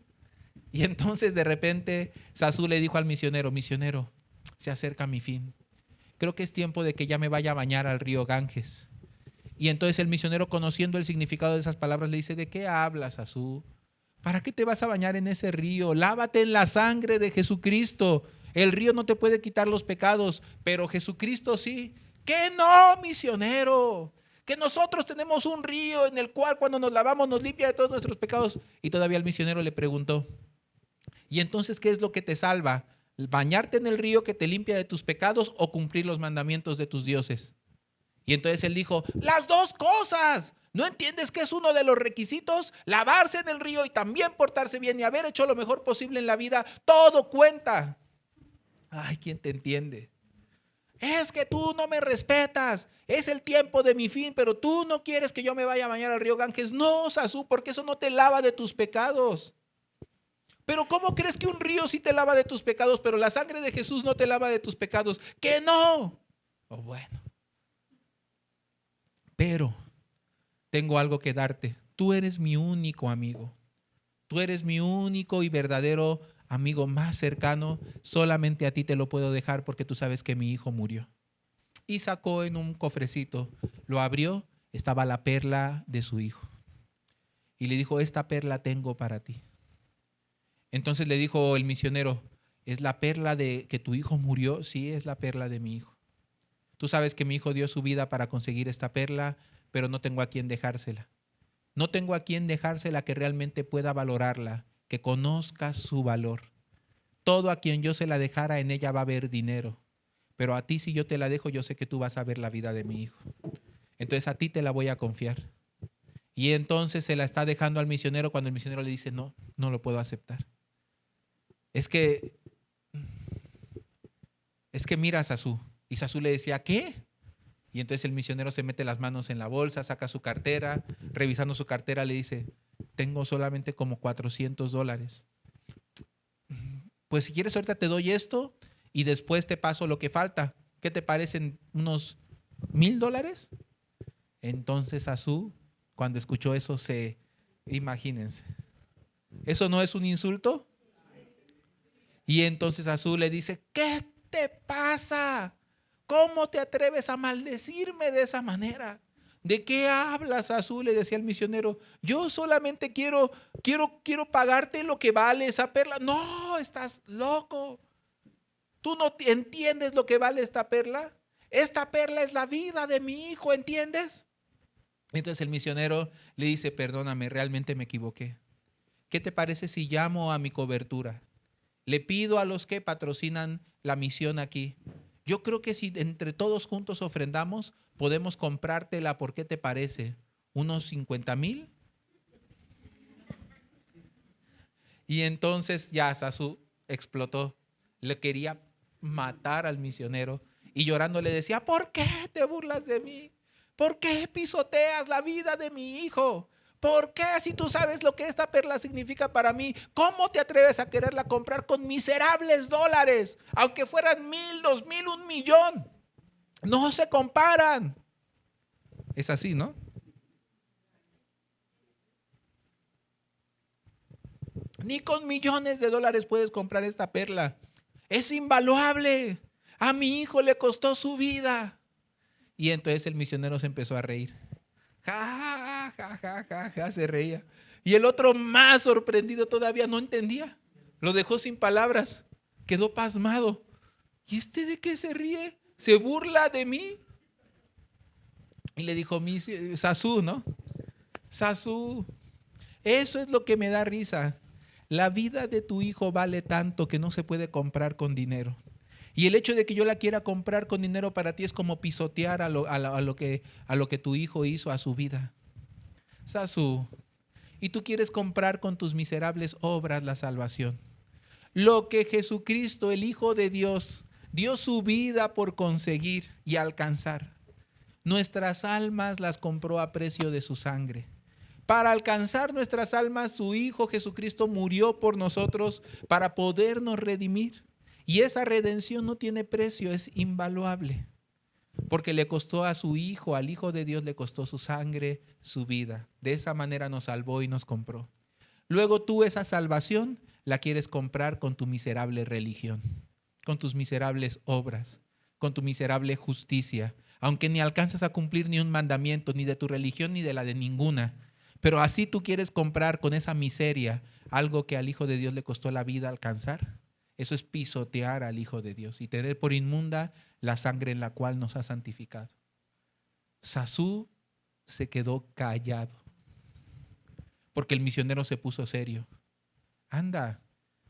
Y entonces de repente Sazú le dijo al misionero, misionero, se acerca mi fin. Creo que es tiempo de que ya me vaya a bañar al río Ganges. Y entonces el misionero, conociendo el significado de esas palabras, le dice, ¿de qué hablas, Sazú? ¿Para qué te vas a bañar en ese río? Lávate en la sangre de Jesucristo. El río no te puede quitar los pecados, pero Jesucristo sí. ¿Qué no, misionero? Que nosotros tenemos un río en el cual cuando nos lavamos nos limpia de todos nuestros pecados. Y todavía el misionero le preguntó, ¿y entonces qué es lo que te salva? ¿Bañarte en el río que te limpia de tus pecados o cumplir los mandamientos de tus dioses? Y entonces él dijo, las dos cosas. ¿No entiendes que es uno de los requisitos? Lavarse en el río y también portarse bien y haber hecho lo mejor posible en la vida. Todo cuenta. Ay, ¿quién te entiende? Es que tú no me respetas. Es el tiempo de mi fin, pero tú no quieres que yo me vaya a bañar al río Ganges. No, Sazú, porque eso no te lava de tus pecados. Pero ¿cómo crees que un río sí te lava de tus pecados, pero la sangre de Jesús no te lava de tus pecados? ¡Que no! Oh, bueno. Pero tengo algo que darte. Tú eres mi único amigo. Tú eres mi único y verdadero amigo más cercano. Solamente a ti te lo puedo dejar porque tú sabes que mi hijo murió. Y sacó en un cofrecito, lo abrió, estaba la perla de su hijo. Y le dijo, esta perla tengo para ti. Entonces le dijo el misionero, ¿es la perla de que tu hijo murió? Sí, es la perla de mi hijo. Tú sabes que mi hijo dio su vida para conseguir esta perla, pero no tengo a quién dejársela. No tengo a quién dejársela que realmente pueda valorarla, que conozca su valor. Todo a quien yo se la dejara, en ella va a haber dinero. Pero a ti, si yo te la dejo, yo sé que tú vas a ver la vida de mi hijo. Entonces a ti te la voy a confiar. Y entonces se la está dejando al misionero cuando el misionero le dice, no, no lo puedo aceptar. Es que mira, Sazú. Y Sazú le decía, ¿qué? Y entonces el misionero se mete las manos en la bolsa, saca su cartera, revisando su cartera le dice, tengo solamente como $400. Pues si quieres ahorita te doy esto y después te paso lo que falta. ¿Qué te parecen unos $1,000? Entonces Sazú, cuando escuchó eso, imagínense, ¿eso no es un insulto? Y entonces Sazú le dice, ¿qué te pasa? ¿Cómo te atreves a maldecirme de esa manera? ¿De qué hablas, Sazú? Le decía el misionero. Yo solamente quiero pagarte lo que vale esa perla. No, estás loco. ¿Tú no entiendes lo que vale esta perla? Esta perla es la vida de mi hijo, ¿entiendes? Entonces el misionero le dice, perdóname, realmente me equivoqué. ¿Qué te parece si llamo a mi cobertura? Le pido a los que patrocinan la misión aquí. Yo creo que si entre todos juntos ofrendamos, podemos comprártela. ¿Por qué te parece? ¿Unos 50,000? Y entonces ya Sazú explotó. Le quería matar al misionero. Y llorando le decía, ¿por qué te burlas de mí? ¿Por qué pisoteas la vida de mi hijo? ¿Por qué, si tú sabes lo que esta perla significa para mí, cómo te atreves a quererla comprar con miserables dólares? Aunque fueran 1,000, 2,000, 1,000,000. No se comparan. Es así, ¿no? Ni con millones de dólares puedes comprar esta perla. Es invaluable. A mi hijo le costó su vida. Y entonces el misionero se empezó a reír. Ja, ja, ja, ja, ja, se reía. Y el otro, más sorprendido todavía, no entendía. Lo dejó sin palabras. Quedó pasmado. ¿Y este de qué se ríe? ¿Se burla de mí? Y le dijo, Sasú, ¿no? Sasú, eso es lo que me da risa. La vida de tu hijo vale tanto que no se puede comprar con dinero. Y el hecho de que yo la quiera comprar con dinero para ti es como pisotear a lo que tu hijo hizo a su vida. Sasú, y tú quieres comprar con tus miserables obras la salvación. Lo que Jesucristo, el Hijo de Dios, dio su vida por conseguir y alcanzar. Nuestras almas las compró a precio de su sangre. Para alcanzar nuestras almas, su Hijo Jesucristo murió por nosotros para podernos redimir. Y esa redención no tiene precio, es invaluable. Porque le costó a su Hijo, al Hijo de Dios le costó su sangre, su vida. De esa manera nos salvó y nos compró. Luego tú esa salvación la quieres comprar con tu miserable religión, con tus miserables obras, con tu miserable justicia, aunque ni alcanzas a cumplir ni un mandamiento, ni de tu religión ni de la de ninguna. Pero así tú quieres comprar con esa miseria algo que al Hijo de Dios le costó la vida alcanzar. Eso es pisotear al Hijo de Dios y tener por inmunda la sangre en la cual nos ha santificado. Sasú se quedó callado porque el misionero se puso serio. Anda,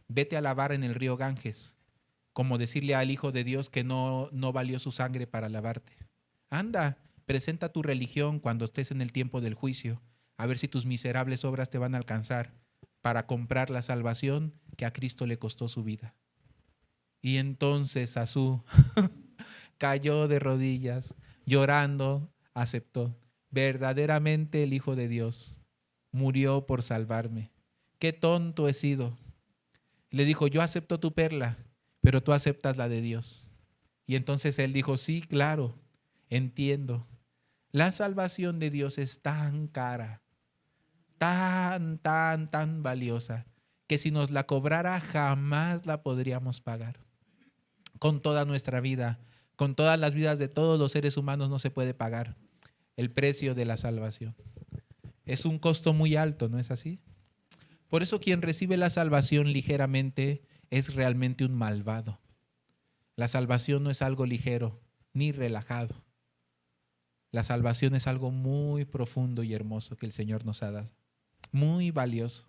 vete a lavar en el río Ganges, como decirle al Hijo de Dios que no valió su sangre para lavarte. Anda, presenta tu religión cuando estés en el tiempo del juicio, a ver si tus miserables obras te van a alcanzar para comprar la salvación que a Cristo le costó su vida. Y entonces Sasú cayó de rodillas, llorando, aceptó. Verdaderamente el Hijo de Dios murió por salvarme. Qué tonto he sido. Le dijo, yo acepto tu perla, pero tú aceptas la de Dios. Y entonces él dijo, sí, claro, entiendo. La salvación de Dios es tan cara, tan valiosa, que si nos la cobrara jamás la podríamos pagar. Con toda nuestra vida, con todas las vidas de todos los seres humanos no se puede pagar el precio de la salvación. Es un costo muy alto, ¿no es así? Por eso quien recibe la salvación ligeramente es realmente un malvado. La salvación no es algo ligero ni relajado. La salvación es algo muy profundo y hermoso que el Señor nos ha dado. Muy valioso.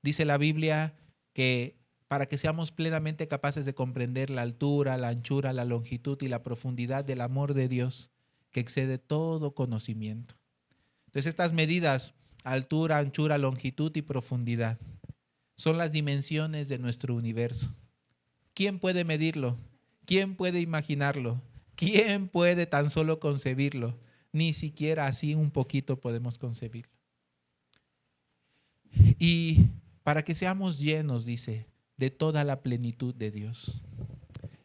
Dice la Biblia que para que seamos plenamente capaces de comprender la altura, la anchura, la longitud y la profundidad del amor de Dios que excede todo conocimiento. Entonces estas medidas, altura, anchura, longitud y profundidad, son las dimensiones de nuestro universo. ¿Quién puede medirlo? ¿Quién puede imaginarlo? ¿Quién puede tan solo concebirlo? Ni siquiera así un poquito podemos concebirlo. Y para que seamos llenos, dice, de toda la plenitud de Dios.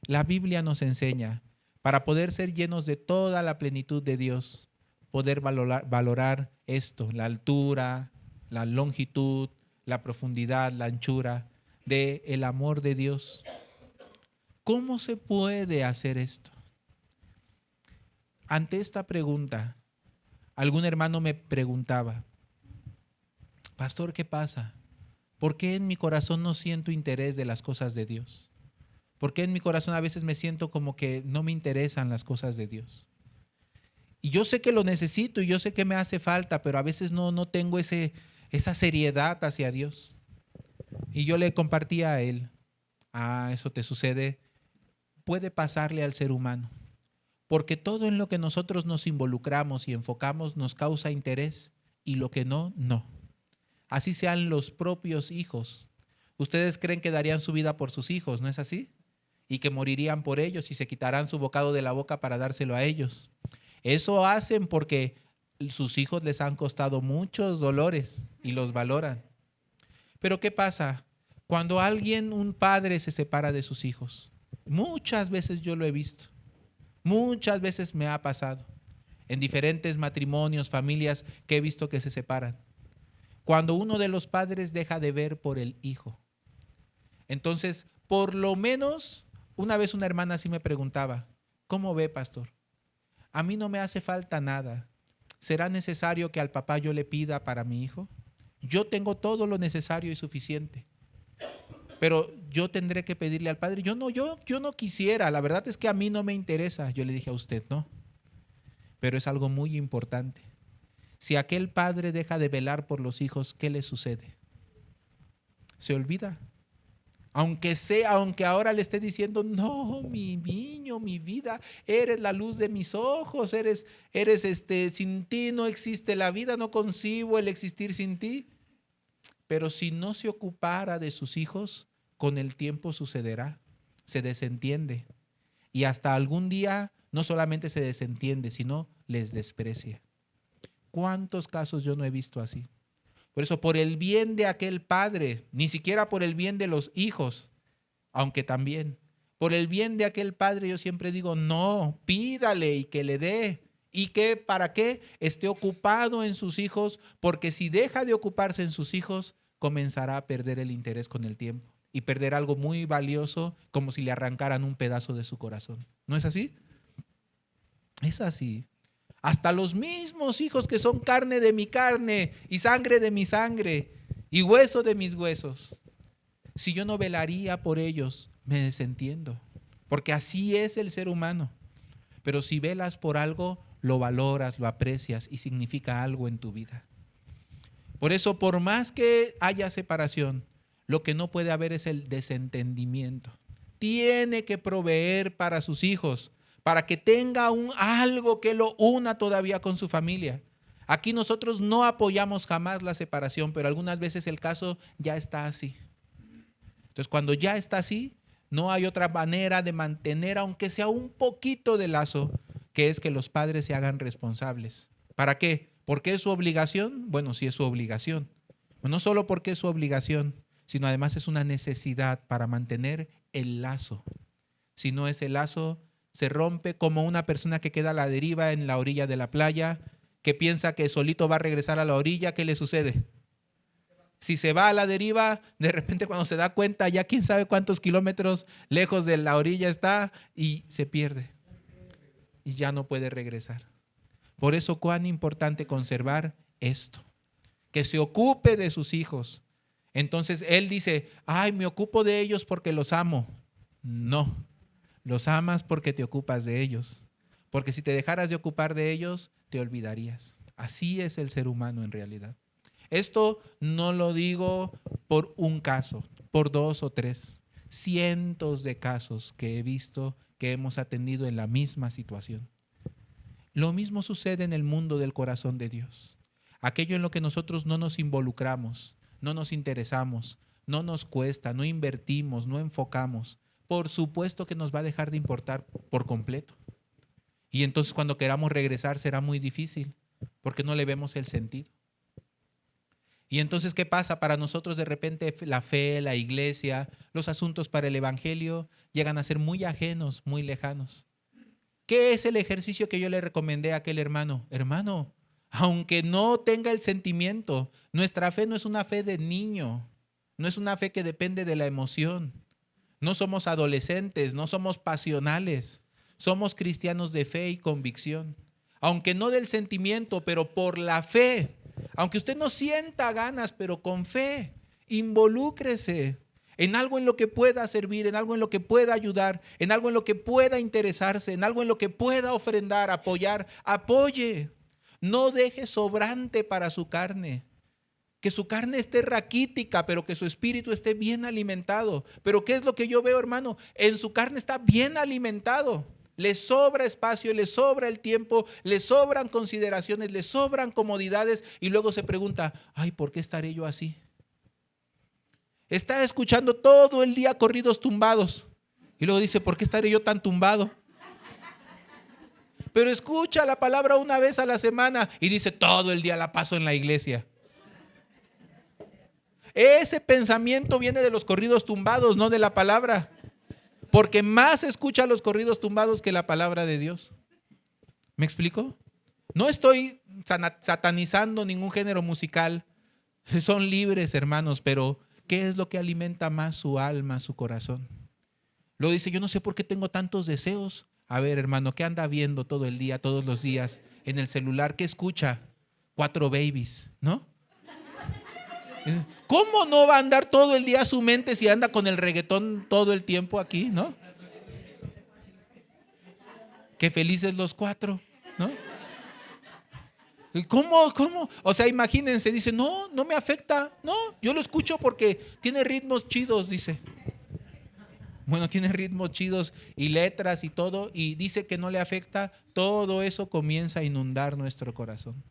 La Biblia nos enseña, para poder ser llenos de toda la plenitud de Dios, poder valorar esto, la altura, la longitud, la profundidad, la anchura del amor de Dios. ¿Cómo se puede hacer esto? Ante esta pregunta, algún hermano me preguntaba, pastor, ¿qué pasa? ¿Por qué en mi corazón no siento interés de las cosas de Dios? ¿Por qué en mi corazón a veces me siento como que no me interesan las cosas de Dios? Y yo sé que lo necesito y yo sé que me hace falta, pero a veces no tengo esa seriedad hacia Dios. Y yo le compartía a él, eso te sucede, puede pasarle al ser humano, porque todo en lo que nosotros nos involucramos y enfocamos nos causa interés y lo que no, no. Así sean los propios hijos. Ustedes creen que darían su vida por sus hijos, ¿no es así? Y que morirían por ellos y se quitarán su bocado de la boca para dárselo a ellos. Eso hacen porque sus hijos les han costado muchos dolores y los valoran. Pero ¿qué pasa? Cuando un padre se separa de sus hijos, muchas veces yo lo he visto, muchas veces me ha pasado, en diferentes matrimonios, familias que he visto que se separan. cuando uno de los padres deja de ver por el hijo. Entonces, por lo menos, una vez una hermana así me preguntaba, ¿cómo ve, pastor? A mí no me hace falta nada. ¿Será necesario que al papá yo le pida para mi hijo? Yo tengo todo lo necesario y suficiente. Pero yo tendré que pedirle al padre. Yo no quisiera, la verdad es que a mí no me interesa. Yo le dije a usted, no. Pero es algo muy importante. Si aquel padre deja de velar por los hijos, ¿qué le sucede? Se olvida. Aunque ahora le esté diciendo, no, mi niño, mi vida, eres la luz de mis ojos, eres sin ti no existe la vida, no concibo el existir sin ti. Pero si no se ocupara de sus hijos, con el tiempo sucederá, se desentiende. Y hasta algún día no solamente se desentiende, sino les desprecia. ¿Cuántos casos yo no he visto así? Por eso, por el bien de aquel padre, ni siquiera por el bien de los hijos, aunque también, por el bien de aquel padre yo siempre digo, no, pídale y que le dé. ¿Y que para qué? Esté ocupado en sus hijos, porque si deja de ocuparse en sus hijos, comenzará a perder el interés con el tiempo y perder algo muy valioso, como si le arrancaran un pedazo de su corazón. ¿No es así? Es así. Hasta los mismos hijos que son carne de mi carne y sangre de mi sangre y hueso de mis huesos. Si yo no velaría por ellos, me desentiendo, porque así es el ser humano. Pero si velas por algo, lo valoras, lo aprecias y significa algo en tu vida. Por eso, por más que haya separación, lo que no puede haber es el desentendimiento. Tiene que proveer para sus hijos, para que tenga algo que lo una todavía con su familia. Aquí nosotros no apoyamos jamás la separación, pero algunas veces el caso ya está así. Entonces, cuando ya está así, no hay otra manera de mantener, aunque sea un poquito de lazo, que es que los padres se hagan responsables. ¿Para qué? ¿Por qué es su obligación? Bueno, sí es su obligación. No solo porque es su obligación, sino además es una necesidad para mantener el lazo. Si no, ese lazo se rompe como una persona que queda a la deriva en la orilla de la playa, que piensa que solito va a regresar a la orilla. ¿Qué le sucede? Si se va a la deriva, de repente cuando se da cuenta, ya quién sabe cuántos kilómetros lejos de la orilla está y se pierde. Y ya no puede regresar. Por eso cuán importante conservar esto. Que se ocupe de sus hijos. Entonces él dice, ay, me ocupo de ellos porque los amo. No, los amas porque te ocupas de ellos. Porque si te dejaras de ocupar de ellos, te olvidarías. Así es el ser humano en realidad. Esto no lo digo por un caso, por 2 o 3. Cientos de casos que he visto que hemos atendido en la misma situación. Lo mismo sucede en el mundo del corazón de Dios. Aquello en lo que nosotros no nos involucramos, no nos interesamos, no nos cuesta, no invertimos, no enfocamos, por supuesto que nos va a dejar de importar por completo. Y entonces cuando queramos regresar será muy difícil, porque no le vemos el sentido. Y entonces, ¿qué pasa? Para nosotros de repente la fe, la iglesia, los asuntos para el evangelio llegan a ser muy ajenos, muy lejanos. ¿Qué es el ejercicio que yo le recomendé a aquel hermano? Hermano, aunque no tenga el sentimiento, nuestra fe no es una fe de niño, no es una fe que depende de la emoción. No somos adolescentes, no somos pasionales, somos cristianos de fe y convicción. Aunque no del sentimiento, pero por la fe. Aunque usted no sienta ganas, pero con fe, involúcrese en algo en lo que pueda servir, en algo en lo que pueda ayudar, en algo en lo que pueda interesarse, en algo en lo que pueda ofrendar, apoyar, apoye. No deje sobrante para su carne. Que su carne esté raquítica, pero que su espíritu esté bien alimentado. Pero ¿qué es lo que yo veo, hermano? En su carne está bien alimentado. Le sobra espacio, le sobra el tiempo, le sobran consideraciones, le sobran comodidades y luego se pregunta, ay, ¿por qué estaré yo así? Está escuchando todo el día corridos tumbados y luego dice, ¿por qué estaré yo tan tumbado? Pero escucha la palabra una vez a la semana y dice, todo el día la paso en la iglesia. Ese pensamiento viene de los corridos tumbados, no de la palabra. Porque más escucha los corridos tumbados que la palabra de Dios. ¿Me explico? No estoy satanizando ningún género musical, Son libres, hermanos, pero ¿qué es lo que alimenta más su alma, su corazón? Luego dice, yo no sé por qué tengo tantos deseos. A ver, hermano, ¿qué anda viendo todo el día, todos los días en el celular? ¿Qué escucha? 4 Babies, ¿no? ¿Cómo no va a andar todo el día su mente si anda con el reggaetón todo el tiempo aquí, ¿no? Qué felices los 4, ¿no? ¿Cómo? O sea, imagínense, dice, no, no me afecta. No, yo lo escucho porque tiene ritmos chidos, dice. Bueno, tiene ritmos chidos y letras y todo, y dice que no le afecta. Todo eso comienza a inundar nuestro corazón.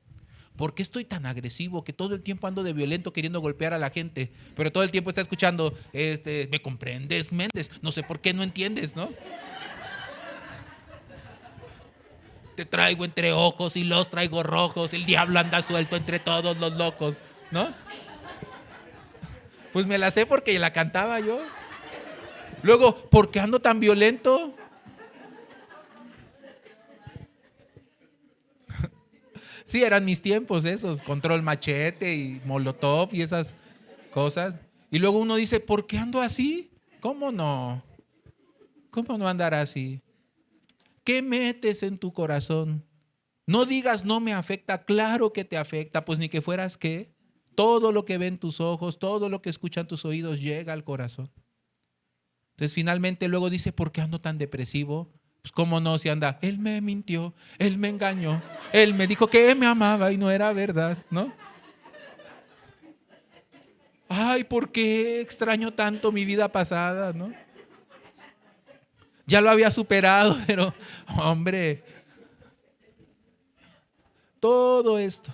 ¿Por qué estoy tan agresivo que todo el tiempo ando de violento queriendo golpear a la gente? Pero todo el tiempo está escuchando, ¿me comprendes, Méndez? No sé por qué no entiendes, ¿no? Te traigo entre ojos y los traigo rojos. El diablo anda suelto entre todos los locos, ¿no? Pues me la sé porque la cantaba yo. Luego, ¿por qué ando tan violento? Sí, eran mis tiempos esos, Control Machete y Molotov y esas cosas. Y luego uno dice, ¿por qué ando así? ¿Cómo no? ¿Cómo no andar así? ¿Qué metes en tu corazón? No digas no me afecta, claro que te afecta, pues ni que fueras qué. Todo lo que ven tus ojos, todo lo que escuchan tus oídos llega al corazón. Entonces finalmente luego dice, ¿por qué ando tan depresivo? Pues cómo no, si anda, él me mintió, él me engañó, él me dijo que me amaba y no era verdad, ¿no? Ay, ¿por qué extraño tanto mi vida pasada, no? Ya lo había superado, pero hombre, todo esto.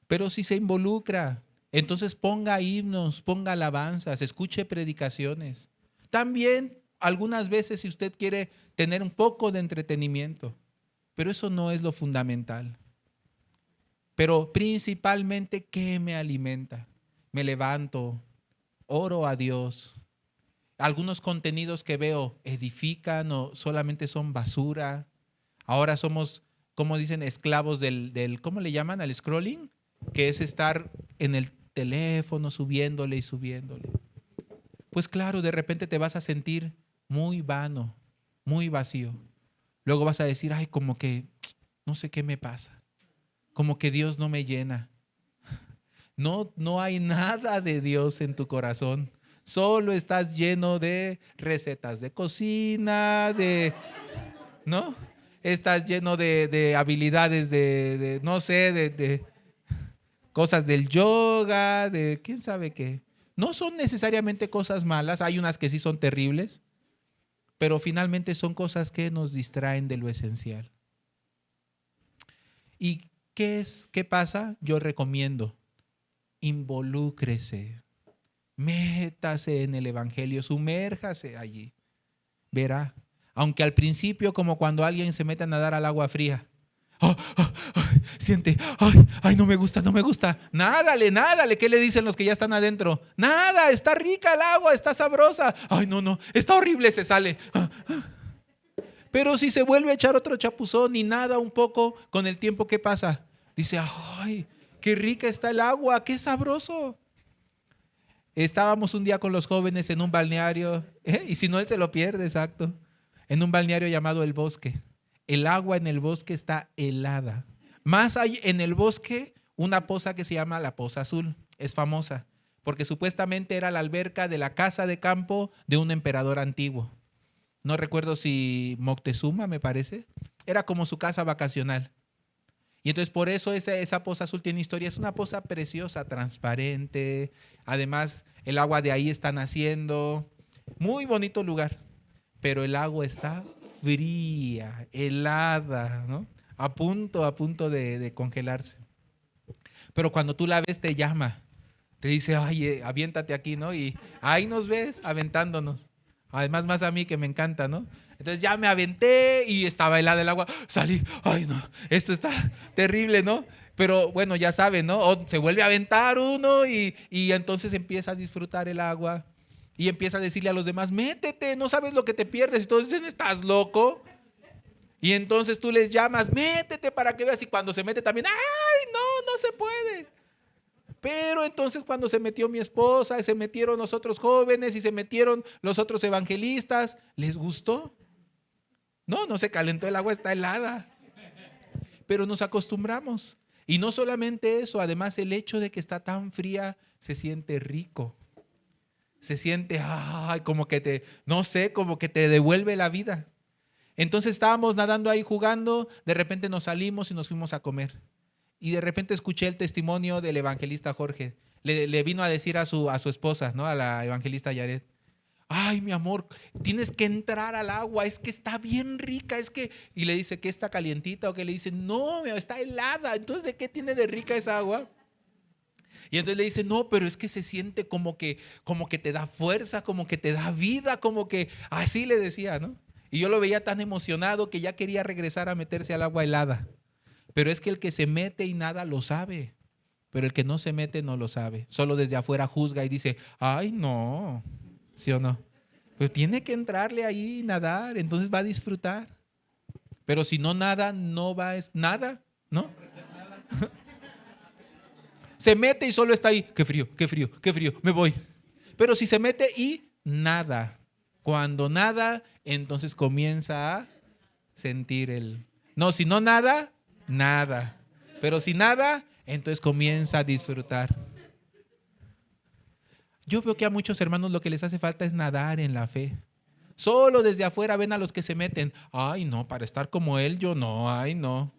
Pero si se involucra, entonces ponga himnos, ponga alabanzas, escuche predicaciones. También algunas veces si usted quiere tener un poco de entretenimiento, pero eso no es lo fundamental. Pero principalmente, ¿qué me alimenta? Me levanto, oro a Dios. Algunos contenidos que veo edifican o solamente son basura. Ahora somos, como dicen, esclavos del ¿cómo le llaman? Al scrolling, que es estar en el teléfono subiéndole y subiéndole. Pues claro, de repente te vas a sentir muy vano, muy vacío. Luego vas a decir, ay, como que no sé qué me pasa, como que Dios no me llena. No, no hay nada de Dios en tu corazón. Solo estás lleno de recetas de cocina, ¿no? Estás lleno de habilidades no sé, de cosas del yoga, de quién sabe qué. No son necesariamente cosas malas, hay unas que sí son terribles, pero finalmente son cosas que nos distraen de lo esencial. ¿Y qué pasa? Yo recomiendo, involúcrese, métase en el evangelio, sumérjase allí. Verá, aunque al principio, como cuando alguien se mete a nadar al agua fría, siente, ay, no me gusta, no me gusta. Nádale, ¿qué le dicen los que ya están adentro? Nada, está rica el agua, está sabrosa. Ay, no, está horrible, se sale. Pero si se vuelve a echar otro chapuzón y nada un poco, con el tiempo, ¿qué pasa? Dice, ay, qué rica está el agua, qué sabroso. Estábamos un día con los jóvenes en un balneario, y si no, él se lo pierde, exacto, en un balneario llamado El Bosque. El agua en el bosque está helada. Más hay en el bosque una poza que se llama la Poza Azul. Es famosa porque supuestamente era la alberca de la casa de campo de un emperador antiguo. No recuerdo si Moctezuma, me parece. Era como su casa vacacional. Y entonces por eso esa Poza Azul tiene historia. Es una poza preciosa, transparente. Además, el agua de ahí está naciendo. Muy bonito lugar. Pero el agua está fría, helada, ¿no? A punto de congelarse. Pero cuando tú la ves te llama, te dice, ay, aviéntate aquí, ¿no? Y ahí nos ves aventándonos. Además, más a mí que me encanta, ¿no? Entonces ya me aventé y estaba helada el agua. Salí, ay, no, esto está terrible, ¿no? Pero bueno, ya saben, ¿no? O se vuelve a aventar uno y entonces empieza a disfrutar el agua. Y empieza a decirle a los demás, métete, no sabes lo que te pierdes. Y todos dicen, ¿estás loco? Y entonces tú les llamas, métete para que veas. Y cuando se mete también, ¡ay, no se puede! Pero entonces cuando se metió mi esposa, se metieron los otros jóvenes y se metieron los otros evangelistas, ¿les gustó? No, no se calentó, el agua está helada. Pero nos acostumbramos. Y no solamente eso, además el hecho de que está tan fría se siente rico. Se siente, ay, como que te, no sé, como que te devuelve la vida. Entonces estábamos nadando ahí jugando, de repente nos salimos y nos fuimos a comer. Y de repente escuché el testimonio del evangelista Jorge. Le vino a decir a su esposa, ¿no? A la evangelista Yaret. Ay, mi amor, tienes que entrar al agua, es que está bien rica, es que... Y le dice que está calientita o que le dice, no, está helada, entonces ¿de qué tiene de rica esa agua? Y entonces le dice, no, pero es que se siente como que te da fuerza, como que te da vida, como que así le decía, ¿no? Y yo lo veía tan emocionado que ya quería regresar a meterse al agua helada. Pero es que el que se mete y nada lo sabe, pero el que no se mete no lo sabe. Solo desde afuera juzga y dice, ay, no, ¿sí o no? Pero tiene que entrarle ahí y nadar, entonces va a disfrutar. Pero si no nada, no va a nada, ¿no? Se mete y solo está ahí, qué frío, qué frío, qué frío, me voy. Pero si se mete y nada, cuando nada, entonces comienza a sentir el... No, si no nada, nada. Pero si nada, entonces comienza a disfrutar. Yo veo que a muchos hermanos lo que les hace falta es nadar en la fe. Solo desde afuera ven a los que se meten. Ay, no, para estar como él, yo no, ay, no.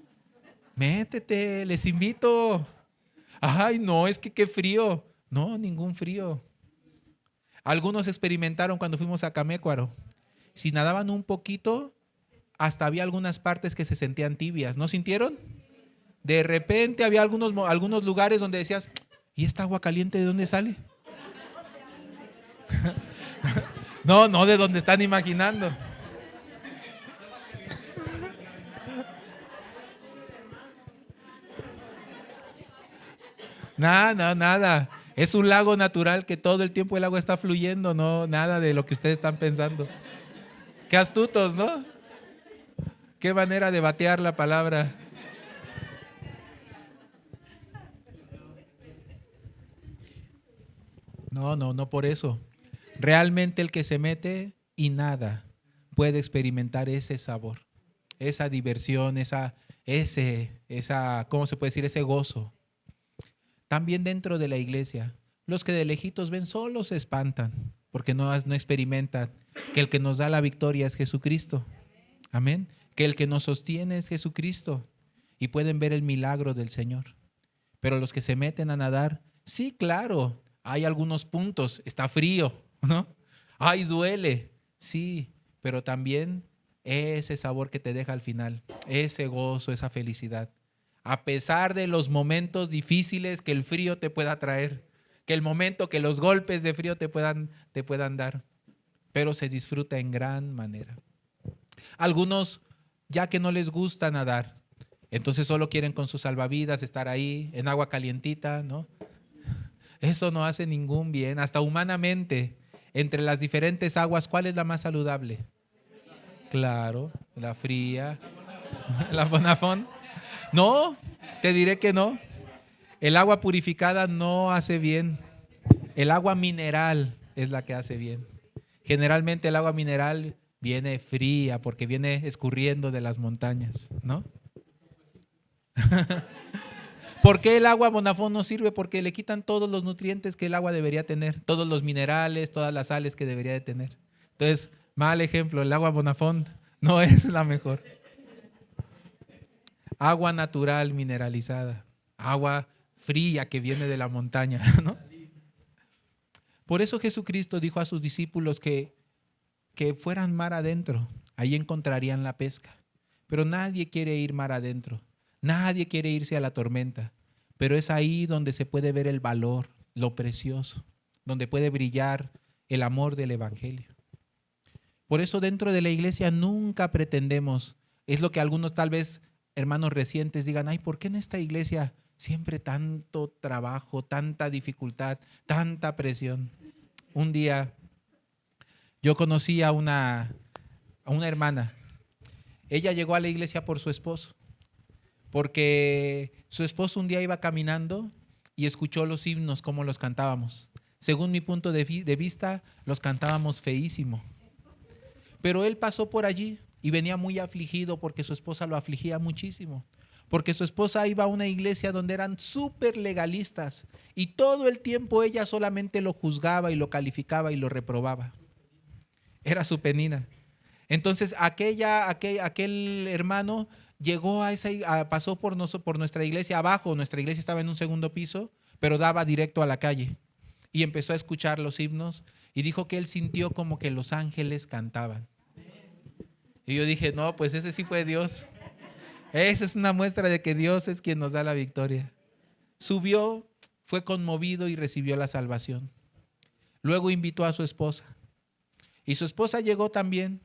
Métete, les invito. Ay, no, es que qué frío. No, ningún frío. Algunos experimentaron cuando fuimos a Camécuaro. Si nadaban un poquito, hasta había algunas partes que se sentían tibias. ¿No sintieron? De repente había algunos lugares donde decías, ¿y esta agua caliente de dónde sale? No, no de donde están imaginando. Nada, nada. Es un lago natural que todo el tiempo el agua está fluyendo, no, nada de lo que ustedes están pensando. Qué astutos, ¿no? Qué manera de batear la palabra. No, no, no por eso. Realmente el que se mete y nada puede experimentar ese sabor, esa diversión, ¿cómo se puede decir? Ese gozo. También dentro de la iglesia, los que de lejitos ven solo se espantan porque no experimentan que el que nos da la victoria es Jesucristo. Amén. Que el que nos sostiene es Jesucristo y pueden ver el milagro del Señor. Pero los que se meten a nadar, sí, claro, hay algunos puntos, está frío, ¿no? Ay, duele, sí, pero también ese sabor que te deja al final, ese gozo, esa felicidad. A pesar de los momentos difíciles que el frío te pueda traer, que el momento que los golpes de frío te puedan dar, pero se disfruta en gran manera. Algunos, ya que no les gusta nadar, entonces solo quieren con sus salvavidas estar ahí en agua calientita, ¿no? Eso no hace ningún bien, hasta humanamente. Entre las diferentes aguas, ¿cuál es la más saludable? Claro, la fría, la Bonafont. No, te diré que no. El agua purificada no hace bien. El agua mineral es la que hace bien. Generalmente el agua mineral viene fría porque viene escurriendo de las montañas, ¿no? ¿Por qué el agua Bonafont no sirve? Porque le quitan todos los nutrientes que el agua debería tener, todos los minerales, todas las sales que debería de tener. Entonces, mal ejemplo, el agua Bonafont no es la mejor. Agua natural mineralizada, agua fría que viene de la montaña, ¿no? Por eso Jesucristo dijo a sus discípulos que fueran mar adentro, ahí encontrarían la pesca. Pero nadie quiere ir mar adentro, nadie quiere irse a la tormenta, pero es ahí donde se puede ver el valor, lo precioso, donde puede brillar el amor del Evangelio. Por eso dentro de la iglesia nunca pretendemos, es lo que algunos tal vez hermanos recientes digan, ay, ¿por qué en esta iglesia siempre tanto trabajo, tanta dificultad, tanta presión? Un día yo conocí a una hermana. Ella llegó a la iglesia por su esposo, porque su esposo un día iba caminando y escuchó los himnos, cómo los cantábamos. Según mi punto de vista, los cantábamos feísimo. Pero él pasó por allí y venía muy afligido porque su esposa lo afligía muchísimo. Porque su esposa iba a una iglesia donde eran súper legalistas y todo el tiempo ella solamente lo juzgaba y lo calificaba y lo reprobaba. Era su Penina. Entonces aquel hermano llegó pasó por nuestra iglesia abajo. Nuestra iglesia estaba en un segundo piso, pero daba directo a la calle. Y empezó a escuchar los himnos y dijo que él sintió como que los ángeles cantaban. Y yo dije, no, pues ese sí fue Dios. Esa es una muestra de que Dios es quien nos da la victoria. Subió, fue conmovido y recibió la salvación. Luego invitó a su esposa. Y su esposa llegó también,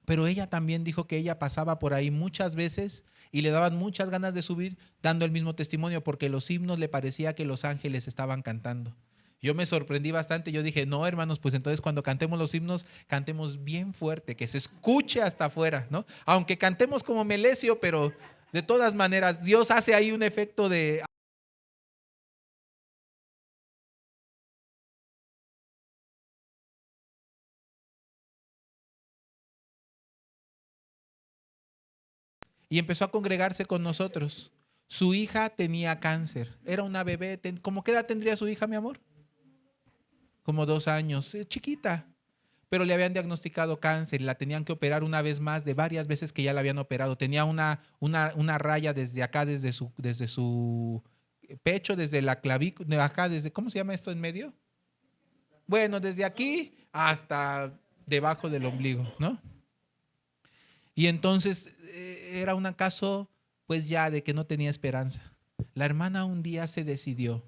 pero ella también dijo que ella pasaba por ahí muchas veces y le daban muchas ganas de subir dando el mismo testimonio porque los himnos le parecía que los ángeles estaban cantando. Yo me sorprendí bastante, yo dije, no hermanos, pues entonces cuando cantemos los himnos, cantemos bien fuerte, que se escuche hasta afuera, ¿no? Aunque cantemos como Melesio, pero de todas maneras, Dios hace ahí un efecto de... Y empezó a congregarse con nosotros. Su hija tenía cáncer, era una bebé. ¿Cómo qué edad tendría su hija, mi amor? Como 2 años, chiquita. Pero le habían diagnosticado cáncer y la tenían que operar una vez más de varias veces que ya la habían operado. Tenía una raya desde acá, desde su pecho, desde la clavícula, acá, ¿cómo se llama esto en medio? Bueno, desde aquí hasta debajo del ombligo, ¿no? Y entonces era un caso pues ya de que no tenía esperanza. La hermana un día se decidió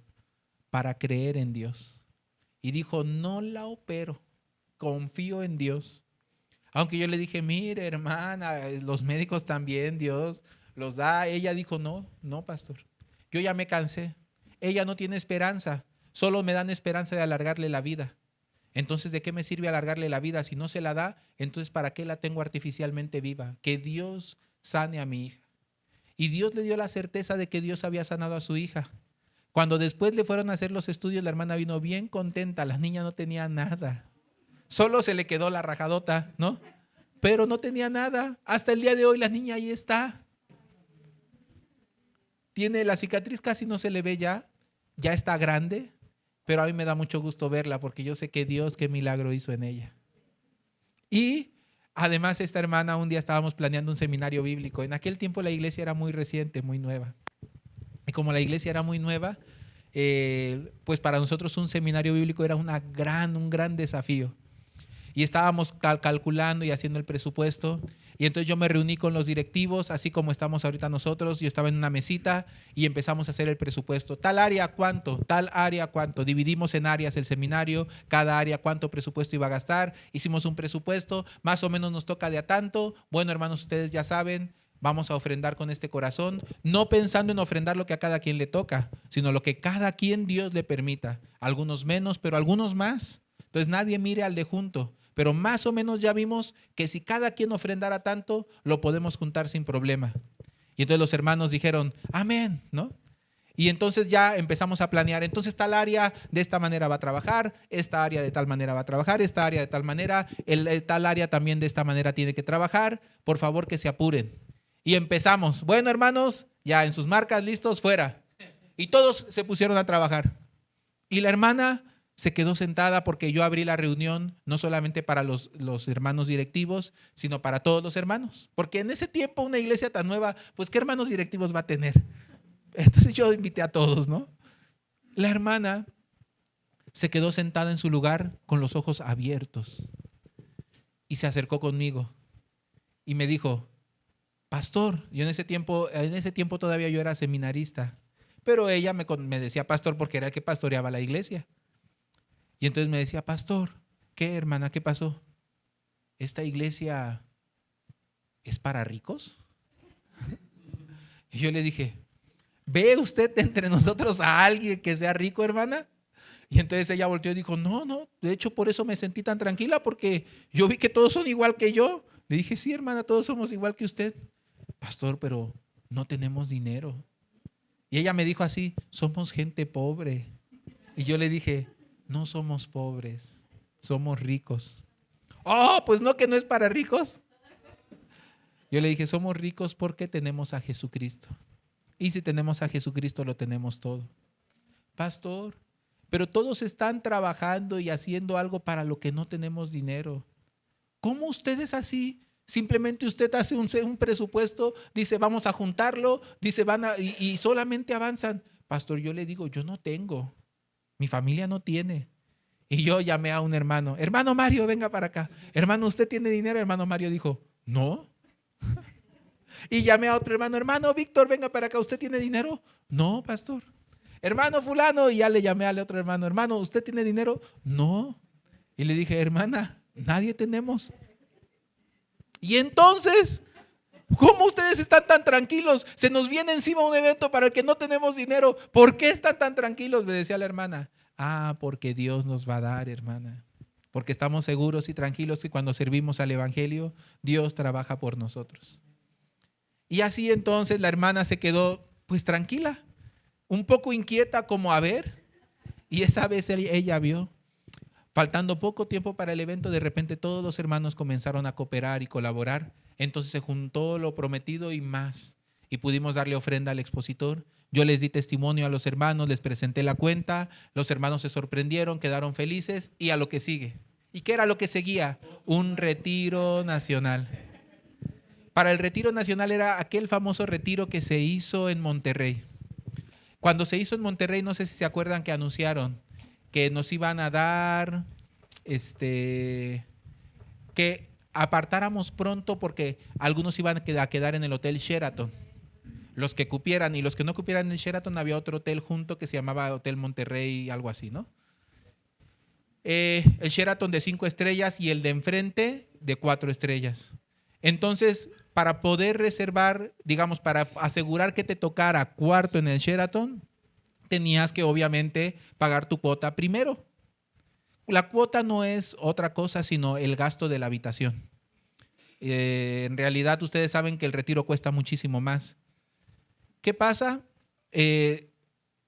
para creer en Dios y dijo, no la opero, confío en Dios. Aunque yo le dije, mire hermana, los médicos también, Dios los da. Ella dijo, no, no pastor, yo ya me cansé. Ella no tiene esperanza, solo me dan esperanza de alargarle la vida. Entonces, ¿de qué me sirve alargarle la vida? Si no se la da, entonces ¿para qué la tengo artificialmente viva? Que Dios sane a mi hija. Y Dios le dio la certeza de que Dios había sanado a su hija. Cuando después le fueron a hacer los estudios, la hermana vino bien contenta. La niña no tenía nada. Solo se le quedó la rajadota, ¿no? Pero no tenía nada. Hasta el día de hoy la niña ahí está. Tiene la cicatriz, casi no se le ve ya. Ya está grande. Pero a mí me da mucho gusto verla porque yo sé que Dios qué milagro hizo en ella. Y además esta hermana, un día estábamos planeando un seminario bíblico. En aquel tiempo la iglesia era muy reciente, muy nueva. Y como la iglesia era muy nueva, pues para nosotros un seminario bíblico era un gran desafío. Y estábamos calculando y haciendo el presupuesto. Y entonces yo me reuní con los directivos, así como estamos ahorita nosotros. Yo estaba en una mesita y empezamos a hacer el presupuesto. Tal área, ¿cuánto? Tal área, ¿cuánto? Dividimos en áreas el seminario, cada área, ¿cuánto presupuesto iba a gastar? Hicimos un presupuesto, más o menos nos toca de a tanto. Bueno, hermanos, ustedes ya saben, vamos a ofrendar con este corazón, no pensando en ofrendar lo que a cada quien le toca, sino lo que cada quien Dios le permita. Algunos menos, pero algunos más. Entonces nadie mire al de junto. Pero más o menos ya vimos que si cada quien ofrendara tanto, lo podemos juntar sin problema. Y entonces los hermanos dijeron, amén, ¿no? Y entonces ya empezamos a planear, entonces tal área de esta manera va a trabajar, esta área de tal manera va a trabajar, esta área de tal manera, tal área también de esta manera tiene que trabajar, por favor que se apuren. Y empezamos, bueno hermanos, ya en sus marcas, listos, fuera. Y todos se pusieron a trabajar. Y la hermana se quedó sentada porque yo abrí la reunión no solamente para los hermanos directivos, sino para todos los hermanos. Porque en ese tiempo una iglesia tan nueva, pues ¿qué hermanos directivos va a tener? Entonces yo invité a todos, ¿no? La hermana se quedó sentada en su lugar con los ojos abiertos y se acercó conmigo y me dijo, pastor, yo en ese tiempo todavía yo era seminarista, pero ella me decía pastor porque era el que pastoreaba la iglesia. Y entonces me decía, pastor, ¿qué hermana? ¿Qué pasó? ¿Esta iglesia es para ricos? Y yo le dije, ¿ve usted entre nosotros a alguien que sea rico, hermana? Y entonces ella volteó y dijo, no, no, de hecho por eso me sentí tan tranquila porque yo vi que todos son igual que yo. Le dije, sí, hermana, todos somos igual que usted. Pastor, pero no tenemos dinero. Y ella me dijo así, somos gente pobre. Y yo le dije, no somos pobres, somos ricos. Oh, pues no, que no es para ricos. Yo le dije, somos ricos porque tenemos a Jesucristo. Y si tenemos a Jesucristo, lo tenemos todo. Pastor, pero todos están trabajando y haciendo algo para lo que no tenemos dinero. ¿Cómo ustedes así? Simplemente usted hace un presupuesto, dice vamos a juntarlo, dice y solamente avanzan. Pastor, yo le digo, yo no tengo, mi familia no tiene. Y yo llamé a un hermano, hermano Mario, venga para acá. Hermano, ¿usted tiene dinero? Hermano Mario dijo, no. Y llamé a otro hermano, hermano Víctor, venga para acá, ¿usted tiene dinero? No, pastor. Hermano fulano, y ya le llamé al otro hermano, hermano, ¿usted tiene dinero? No. Y le dije, hermana, nadie tenemos. Y entonces, ¿cómo ustedes están tan tranquilos? Se nos viene encima un evento para el que no tenemos dinero. ¿Por qué están tan tranquilos? Me decía la hermana. Ah, porque Dios nos va a dar, hermana. Porque estamos seguros y tranquilos que cuando servimos al Evangelio, Dios trabaja por nosotros. Y así entonces la hermana se quedó pues tranquila, un poco inquieta como a ver. Y esa vez ella vio. Faltando poco tiempo para el evento, de repente todos los hermanos comenzaron a cooperar y colaborar. Entonces se juntó lo prometido y más. Y pudimos darle ofrenda al expositor. Yo les di testimonio a los hermanos, les presenté la cuenta. Los hermanos se sorprendieron, quedaron felices. Y a lo que sigue. ¿Y qué era lo que seguía? Un retiro nacional. Para el retiro nacional era aquel famoso retiro que se hizo en Monterrey. Cuando se hizo en Monterrey, no sé si se acuerdan que anunciaron que nos iban a dar, que apartáramos pronto porque algunos iban a quedar en el Hotel Sheraton. Los que cupieran, y los que no cupieran en el Sheraton, había otro hotel junto que se llamaba Hotel Monterrey, algo así, ¿no? El Sheraton de 5 estrellas y el de enfrente de 4 estrellas. Entonces, para poder reservar, digamos, para asegurar que te tocara cuarto en el Sheraton, tenías que obviamente pagar tu cuota primero. La cuota no es otra cosa sino el gasto de la habitación. En realidad ustedes saben que el retiro cuesta muchísimo más. ¿Qué pasa?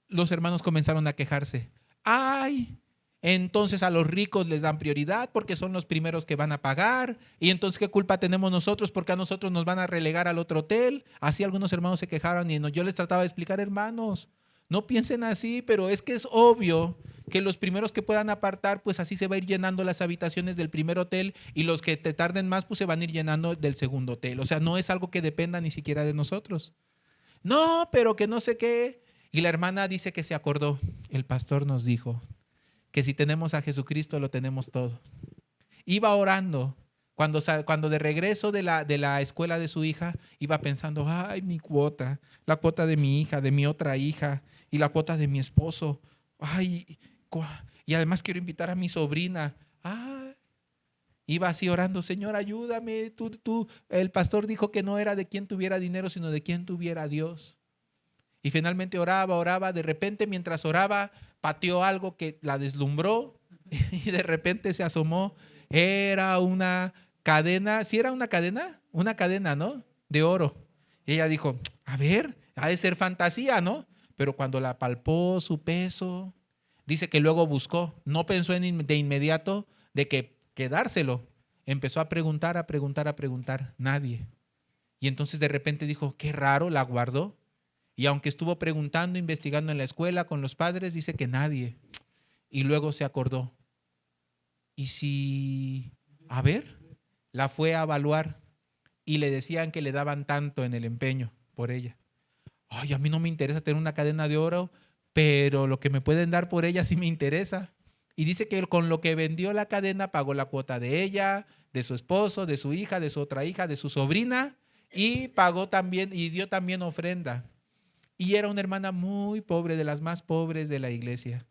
Los hermanos comenzaron a quejarse. ¡Ay! Entonces a los ricos les dan prioridad porque son los primeros que van a pagar. Y entonces, ¿qué culpa tenemos nosotros? Porque a nosotros nos van a relegar al otro hotel. Así algunos hermanos se quejaron y yo les trataba de explicar, hermanos, no piensen así, pero es que es obvio que los primeros que puedan apartar, pues así se va a ir llenando las habitaciones del primer hotel y los que te tarden más, pues se van a ir llenando del segundo hotel. O sea, no es algo que dependa ni siquiera de nosotros. No, pero que no sé qué. Y la hermana dice que se acordó. El pastor nos dijo que si tenemos a Jesucristo lo tenemos todo. Iba orando. Cuando de regreso de la escuela de su hija, iba pensando, ay, mi cuota, la cuota de mi hija, de mi otra hija y la cuota de mi esposo. Ay, y además quiero invitar a mi sobrina. Ay, iba así orando, Señor, ayúdame. El pastor dijo que no era de quien tuviera dinero, sino de quien tuviera a Dios. Y finalmente oraba. De repente, mientras oraba, pateó algo que la deslumbró y de repente se asomó. Era una cadena, ¿sí era una cadena? Una cadena, ¿no? De oro. Y ella dijo, a ver, ha de ser fantasía, ¿no? Pero cuando la palpó su peso, dice que luego buscó, no pensó de inmediato de que quedárselo. Empezó a preguntar, nadie. Y entonces de repente dijo, qué raro, la guardó. Y aunque estuvo preguntando, investigando en la escuela con los padres, dice que nadie. Y luego se acordó. ¿Y si, a ver, la fue a evaluar y le decían que le daban tanto en el empeño por ella? Ay, a mí no me interesa tener una cadena de oro, pero lo que me pueden dar por ella sí me interesa. Y dice que con lo que vendió la cadena pagó la cuota de ella, de su esposo, de su hija, de su otra hija, de su sobrina y pagó también y dio también ofrenda. Y era una hermana muy pobre, de las más pobres de la iglesia.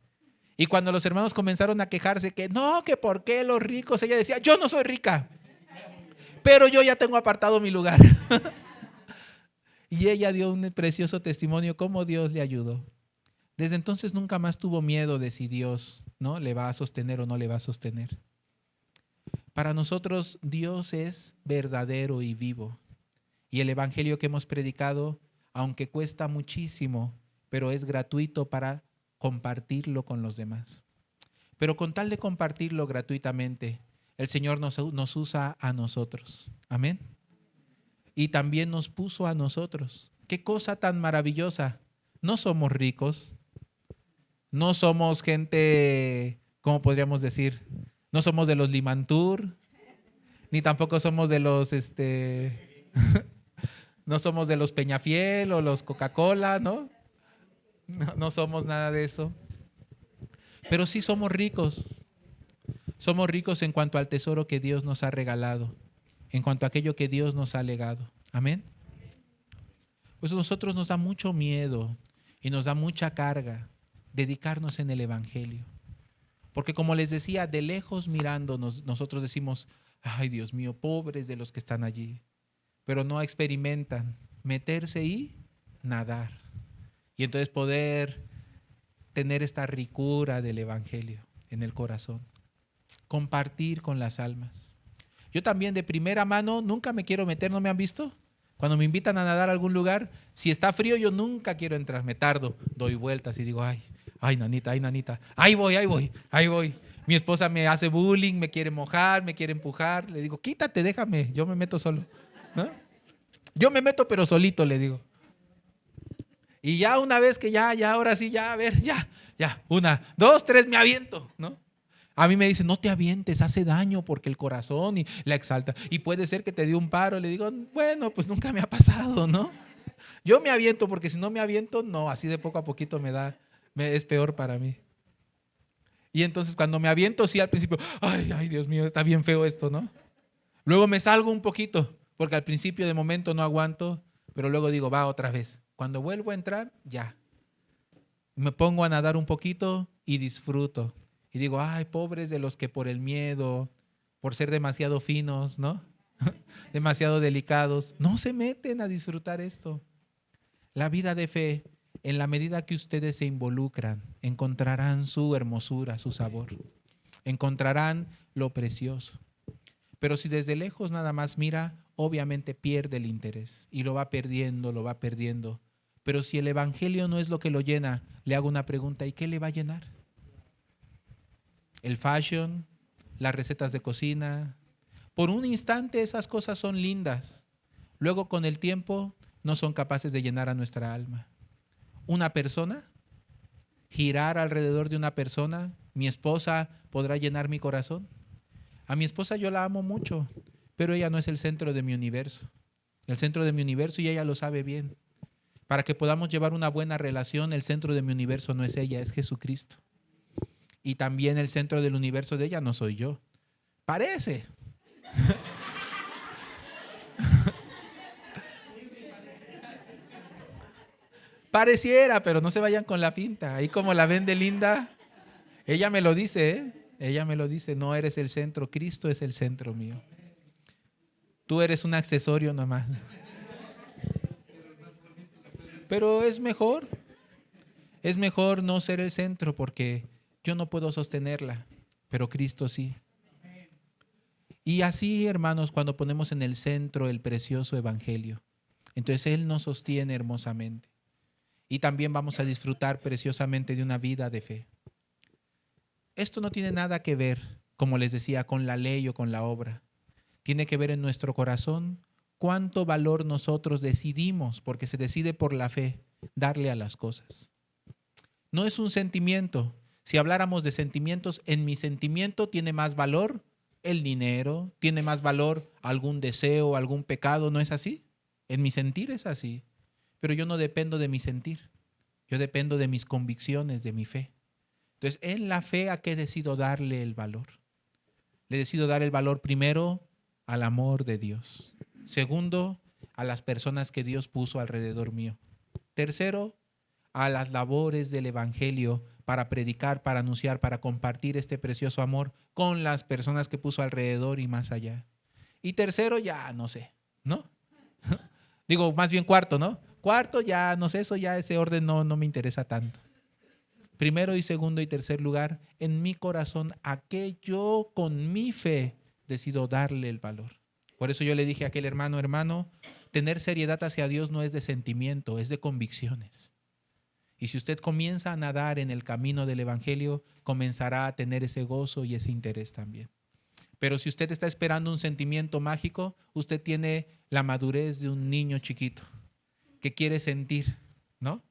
Y cuando los hermanos comenzaron a quejarse que no, que por qué los ricos, ella decía, yo no soy rica, pero yo ya tengo apartado mi lugar. Y ella dio un precioso testimonio cómo Dios le ayudó. Desde entonces nunca más tuvo miedo de si Dios, ¿no?, le va a sostener o no le va a sostener. Para nosotros Dios es verdadero y vivo. Y el evangelio que hemos predicado, aunque cuesta muchísimo, pero es gratuito para compartirlo con los demás. Pero con tal de compartirlo gratuitamente, el Señor nos usa a nosotros. Amén. Y también nos puso a nosotros. Qué cosa tan maravillosa. No somos ricos, no somos gente, ¿cómo podríamos decir? No somos de los Limantur, ni tampoco somos de los, no somos de los Peñafiel o los Coca-Cola, ¿no? No somos nada de eso. Pero sí somos ricos. Somos ricos en cuanto al tesoro que Dios nos ha regalado, en cuanto a aquello que Dios nos ha legado. Amén. Pues a nosotros nos da mucho miedo y nos da mucha carga dedicarnos en el Evangelio. Porque como les decía, de lejos mirándonos, nosotros decimos, ay Dios mío, pobres de los que están allí. Pero no experimentan meterse y nadar. Y entonces poder tener esta ricura del Evangelio en el corazón. Compartir con las almas. Yo también de primera mano nunca me quiero meter, ¿no me han visto? Cuando me invitan a nadar a algún lugar, si está frío yo nunca quiero entrar, me tardo, doy vueltas y digo, ay nanita, ahí voy. Mi esposa me hace bullying, me quiere mojar, me quiere empujar, le digo, quítate, déjame, yo me meto solo, ¿no? Yo me meto pero solito, le digo. Y ya una vez que ya, ahora sí, ya, a ver, ya, 1, 2, 3, me aviento, ¿no? A mí me dicen, no te avientes, hace daño porque el corazón y la exalta. Y puede ser que te dé un paro. Le digo, bueno, pues nunca me ha pasado, ¿no? Yo me aviento porque si no me aviento, no, así de poco a poquito es peor para mí. Y entonces cuando me aviento, sí, al principio, ay, Dios mío, está bien feo esto, ¿no? Luego me salgo un poquito, porque al principio de momento no aguanto, pero luego digo, va otra vez. Cuando vuelvo a entrar, ya. Me pongo a nadar un poquito y disfruto. Y digo, ay, pobres de los que por el miedo, por ser demasiado finos, ¿no? Demasiado delicados, no se meten a disfrutar esto. La vida de fe, en la medida que ustedes se involucran, encontrarán su hermosura, su sabor. Encontrarán lo precioso. Pero si desde lejos nada más mira, obviamente pierde el interés y lo va perdiendo, lo va perdiendo. Pero si el Evangelio no es lo que lo llena, le hago una pregunta, ¿y qué le va a llenar? El fashion, las recetas de cocina. Por un instante esas cosas son lindas. Luego con el tiempo no son capaces de llenar a nuestra alma. Una persona, girar alrededor de una persona, mi esposa podrá llenar mi corazón. A mi esposa yo la amo mucho, pero ella no es el centro de mi universo. El centro de mi universo, y ella lo sabe bien. Para que podamos llevar una buena relación, el centro de mi universo no es ella, es Jesucristo. Y también el centro del universo de ella no soy yo. Parece. Pareciera, pero no se vayan con la finta. Ahí como la ven de linda, ella me lo dice, ¿eh? Ella me lo dice, no eres el centro, Cristo es el centro mío. Tú eres un accesorio nomás. Pero es mejor no ser el centro porque yo no puedo sostenerla, pero Cristo sí. Y así, hermanos, cuando ponemos en el centro el precioso evangelio, entonces Él nos sostiene hermosamente. Y también vamos a disfrutar preciosamente de una vida de fe. Esto no tiene nada que ver, como les decía, con la ley o con la obra. Tiene que ver en nuestro corazón cuánto valor nosotros decidimos, porque se decide por la fe, darle a las cosas. No es un sentimiento. Si habláramos de sentimientos, en mi sentimiento tiene más valor el dinero, tiene más valor algún deseo, algún pecado, ¿no es así? En mi sentir es así. Pero yo no dependo de mi sentir, yo dependo de mis convicciones, de mi fe. Entonces, en la fe, ¿a qué decido darle el valor? Le decido dar el valor primero al amor de Dios. Segundo, a las personas que Dios puso alrededor mío. Tercero, a las labores del evangelio para predicar, para anunciar, para compartir este precioso amor con las personas que puso alrededor y más allá. Y tercero, ya no sé, ¿no? Digo, más bien cuarto, ¿no? Cuarto, ya no sé, eso ya ese orden no me interesa tanto. Primero y segundo y tercer lugar, en mi corazón, a qué yo con mi fe decido darle el valor. Por eso yo le dije a aquel hermano, tener seriedad hacia Dios no es de sentimiento, es de convicciones. Y si usted comienza a nadar en el camino del Evangelio, comenzará a tener ese gozo y ese interés también. Pero si usted está esperando un sentimiento mágico, usted tiene la madurez de un niño chiquito que quiere sentir, ¿no?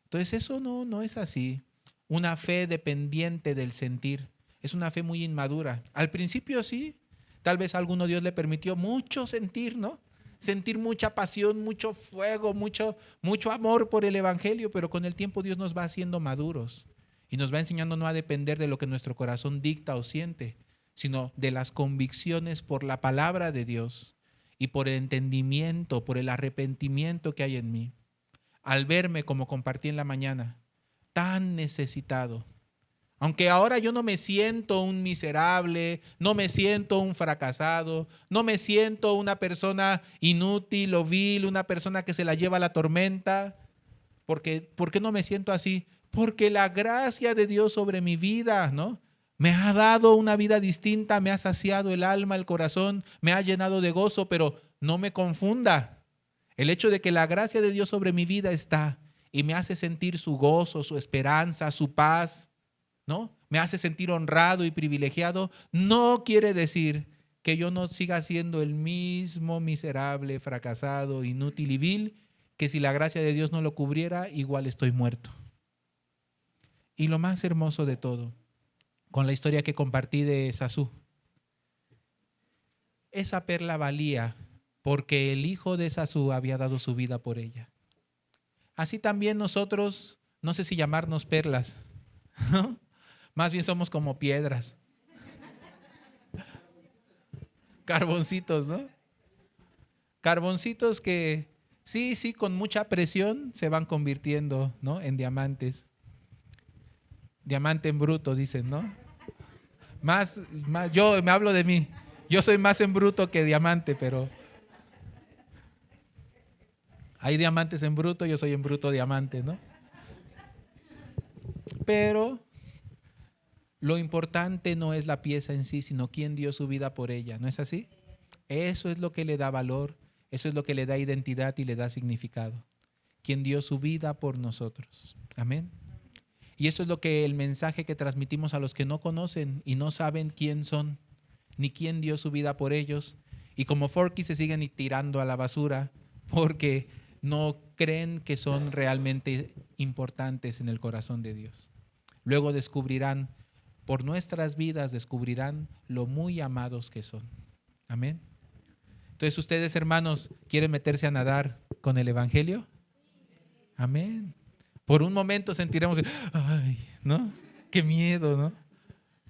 Entonces eso no es así. Una fe dependiente del sentir es una fe muy inmadura. Al principio sí, tal vez a alguno Dios le permitió mucho sentir, ¿no? Sentir mucha pasión, mucho fuego, mucho amor por el Evangelio, pero con el tiempo Dios nos va haciendo maduros y nos va enseñando no a depender de lo que nuestro corazón dicta o siente, sino de las convicciones por la palabra de Dios y por el entendimiento, por el arrepentimiento que hay en mí. Al verme, como compartí en la mañana, tan necesitado, aunque ahora yo no me siento un miserable, no me siento un fracasado, no me siento una persona inútil o vil, una persona que se la lleva a la tormenta. ¿Por qué no me siento así? Porque la gracia de Dios sobre mi vida, ¿no? Me ha dado una vida distinta, me ha saciado el alma, el corazón, me ha llenado de gozo, pero no me confunda. El hecho de que la gracia de Dios sobre mi vida está y me hace sentir su gozo, su esperanza, su paz, ¿no? Me hace sentir honrado y privilegiado, no quiere decir que yo no siga siendo el mismo miserable, fracasado, inútil y vil, que si la gracia de Dios no lo cubriera, igual estoy muerto. Y lo más hermoso de todo, con la historia que compartí de Esazú, esa perla valía porque el hijo de Esazú había dado su vida por ella. Así también nosotros, no sé si llamarnos perlas, ¿no? Más bien somos como piedras, carboncitos, ¿no? Carboncitos que sí, con mucha presión se van convirtiendo, ¿no? En diamantes. Diamante en bruto, dicen, ¿no? Más, yo me hablo de mí. Yo soy más en bruto que diamante, pero hay diamantes en bruto, yo soy en bruto diamante, ¿no? Pero lo importante no es la pieza en sí, sino quién dio su vida por ella, ¿no es así? Eso es lo que le da valor, eso es lo que le da identidad y le da significado. Quien dio su vida por nosotros. Amén. Y eso es lo que el mensaje que transmitimos a los que no conocen y no saben quién son, ni quién dio su vida por ellos. Y como Forky se siguen tirando a la basura porque no creen que son realmente importantes en el corazón de Dios. Luego descubrirán, por nuestras vidas descubrirán lo muy amados que son. Amén. Entonces ustedes, hermanos, ¿quieren meterse a nadar con el Evangelio? Amén. Por un momento sentiremos, ay, ¿no? Qué miedo, ¿no?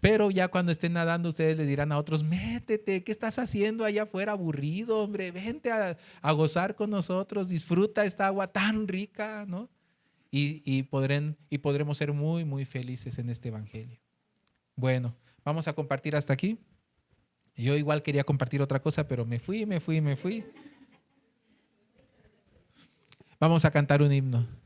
Pero ya cuando estén nadando, ustedes le dirán a otros, métete, ¿qué estás haciendo allá afuera aburrido, hombre? Vente a gozar con nosotros, disfruta esta agua tan rica, ¿no? Y podremos ser muy, muy felices en este Evangelio. Bueno, vamos a compartir hasta aquí. Yo igual quería compartir otra cosa, pero me fui. Vamos a cantar un himno.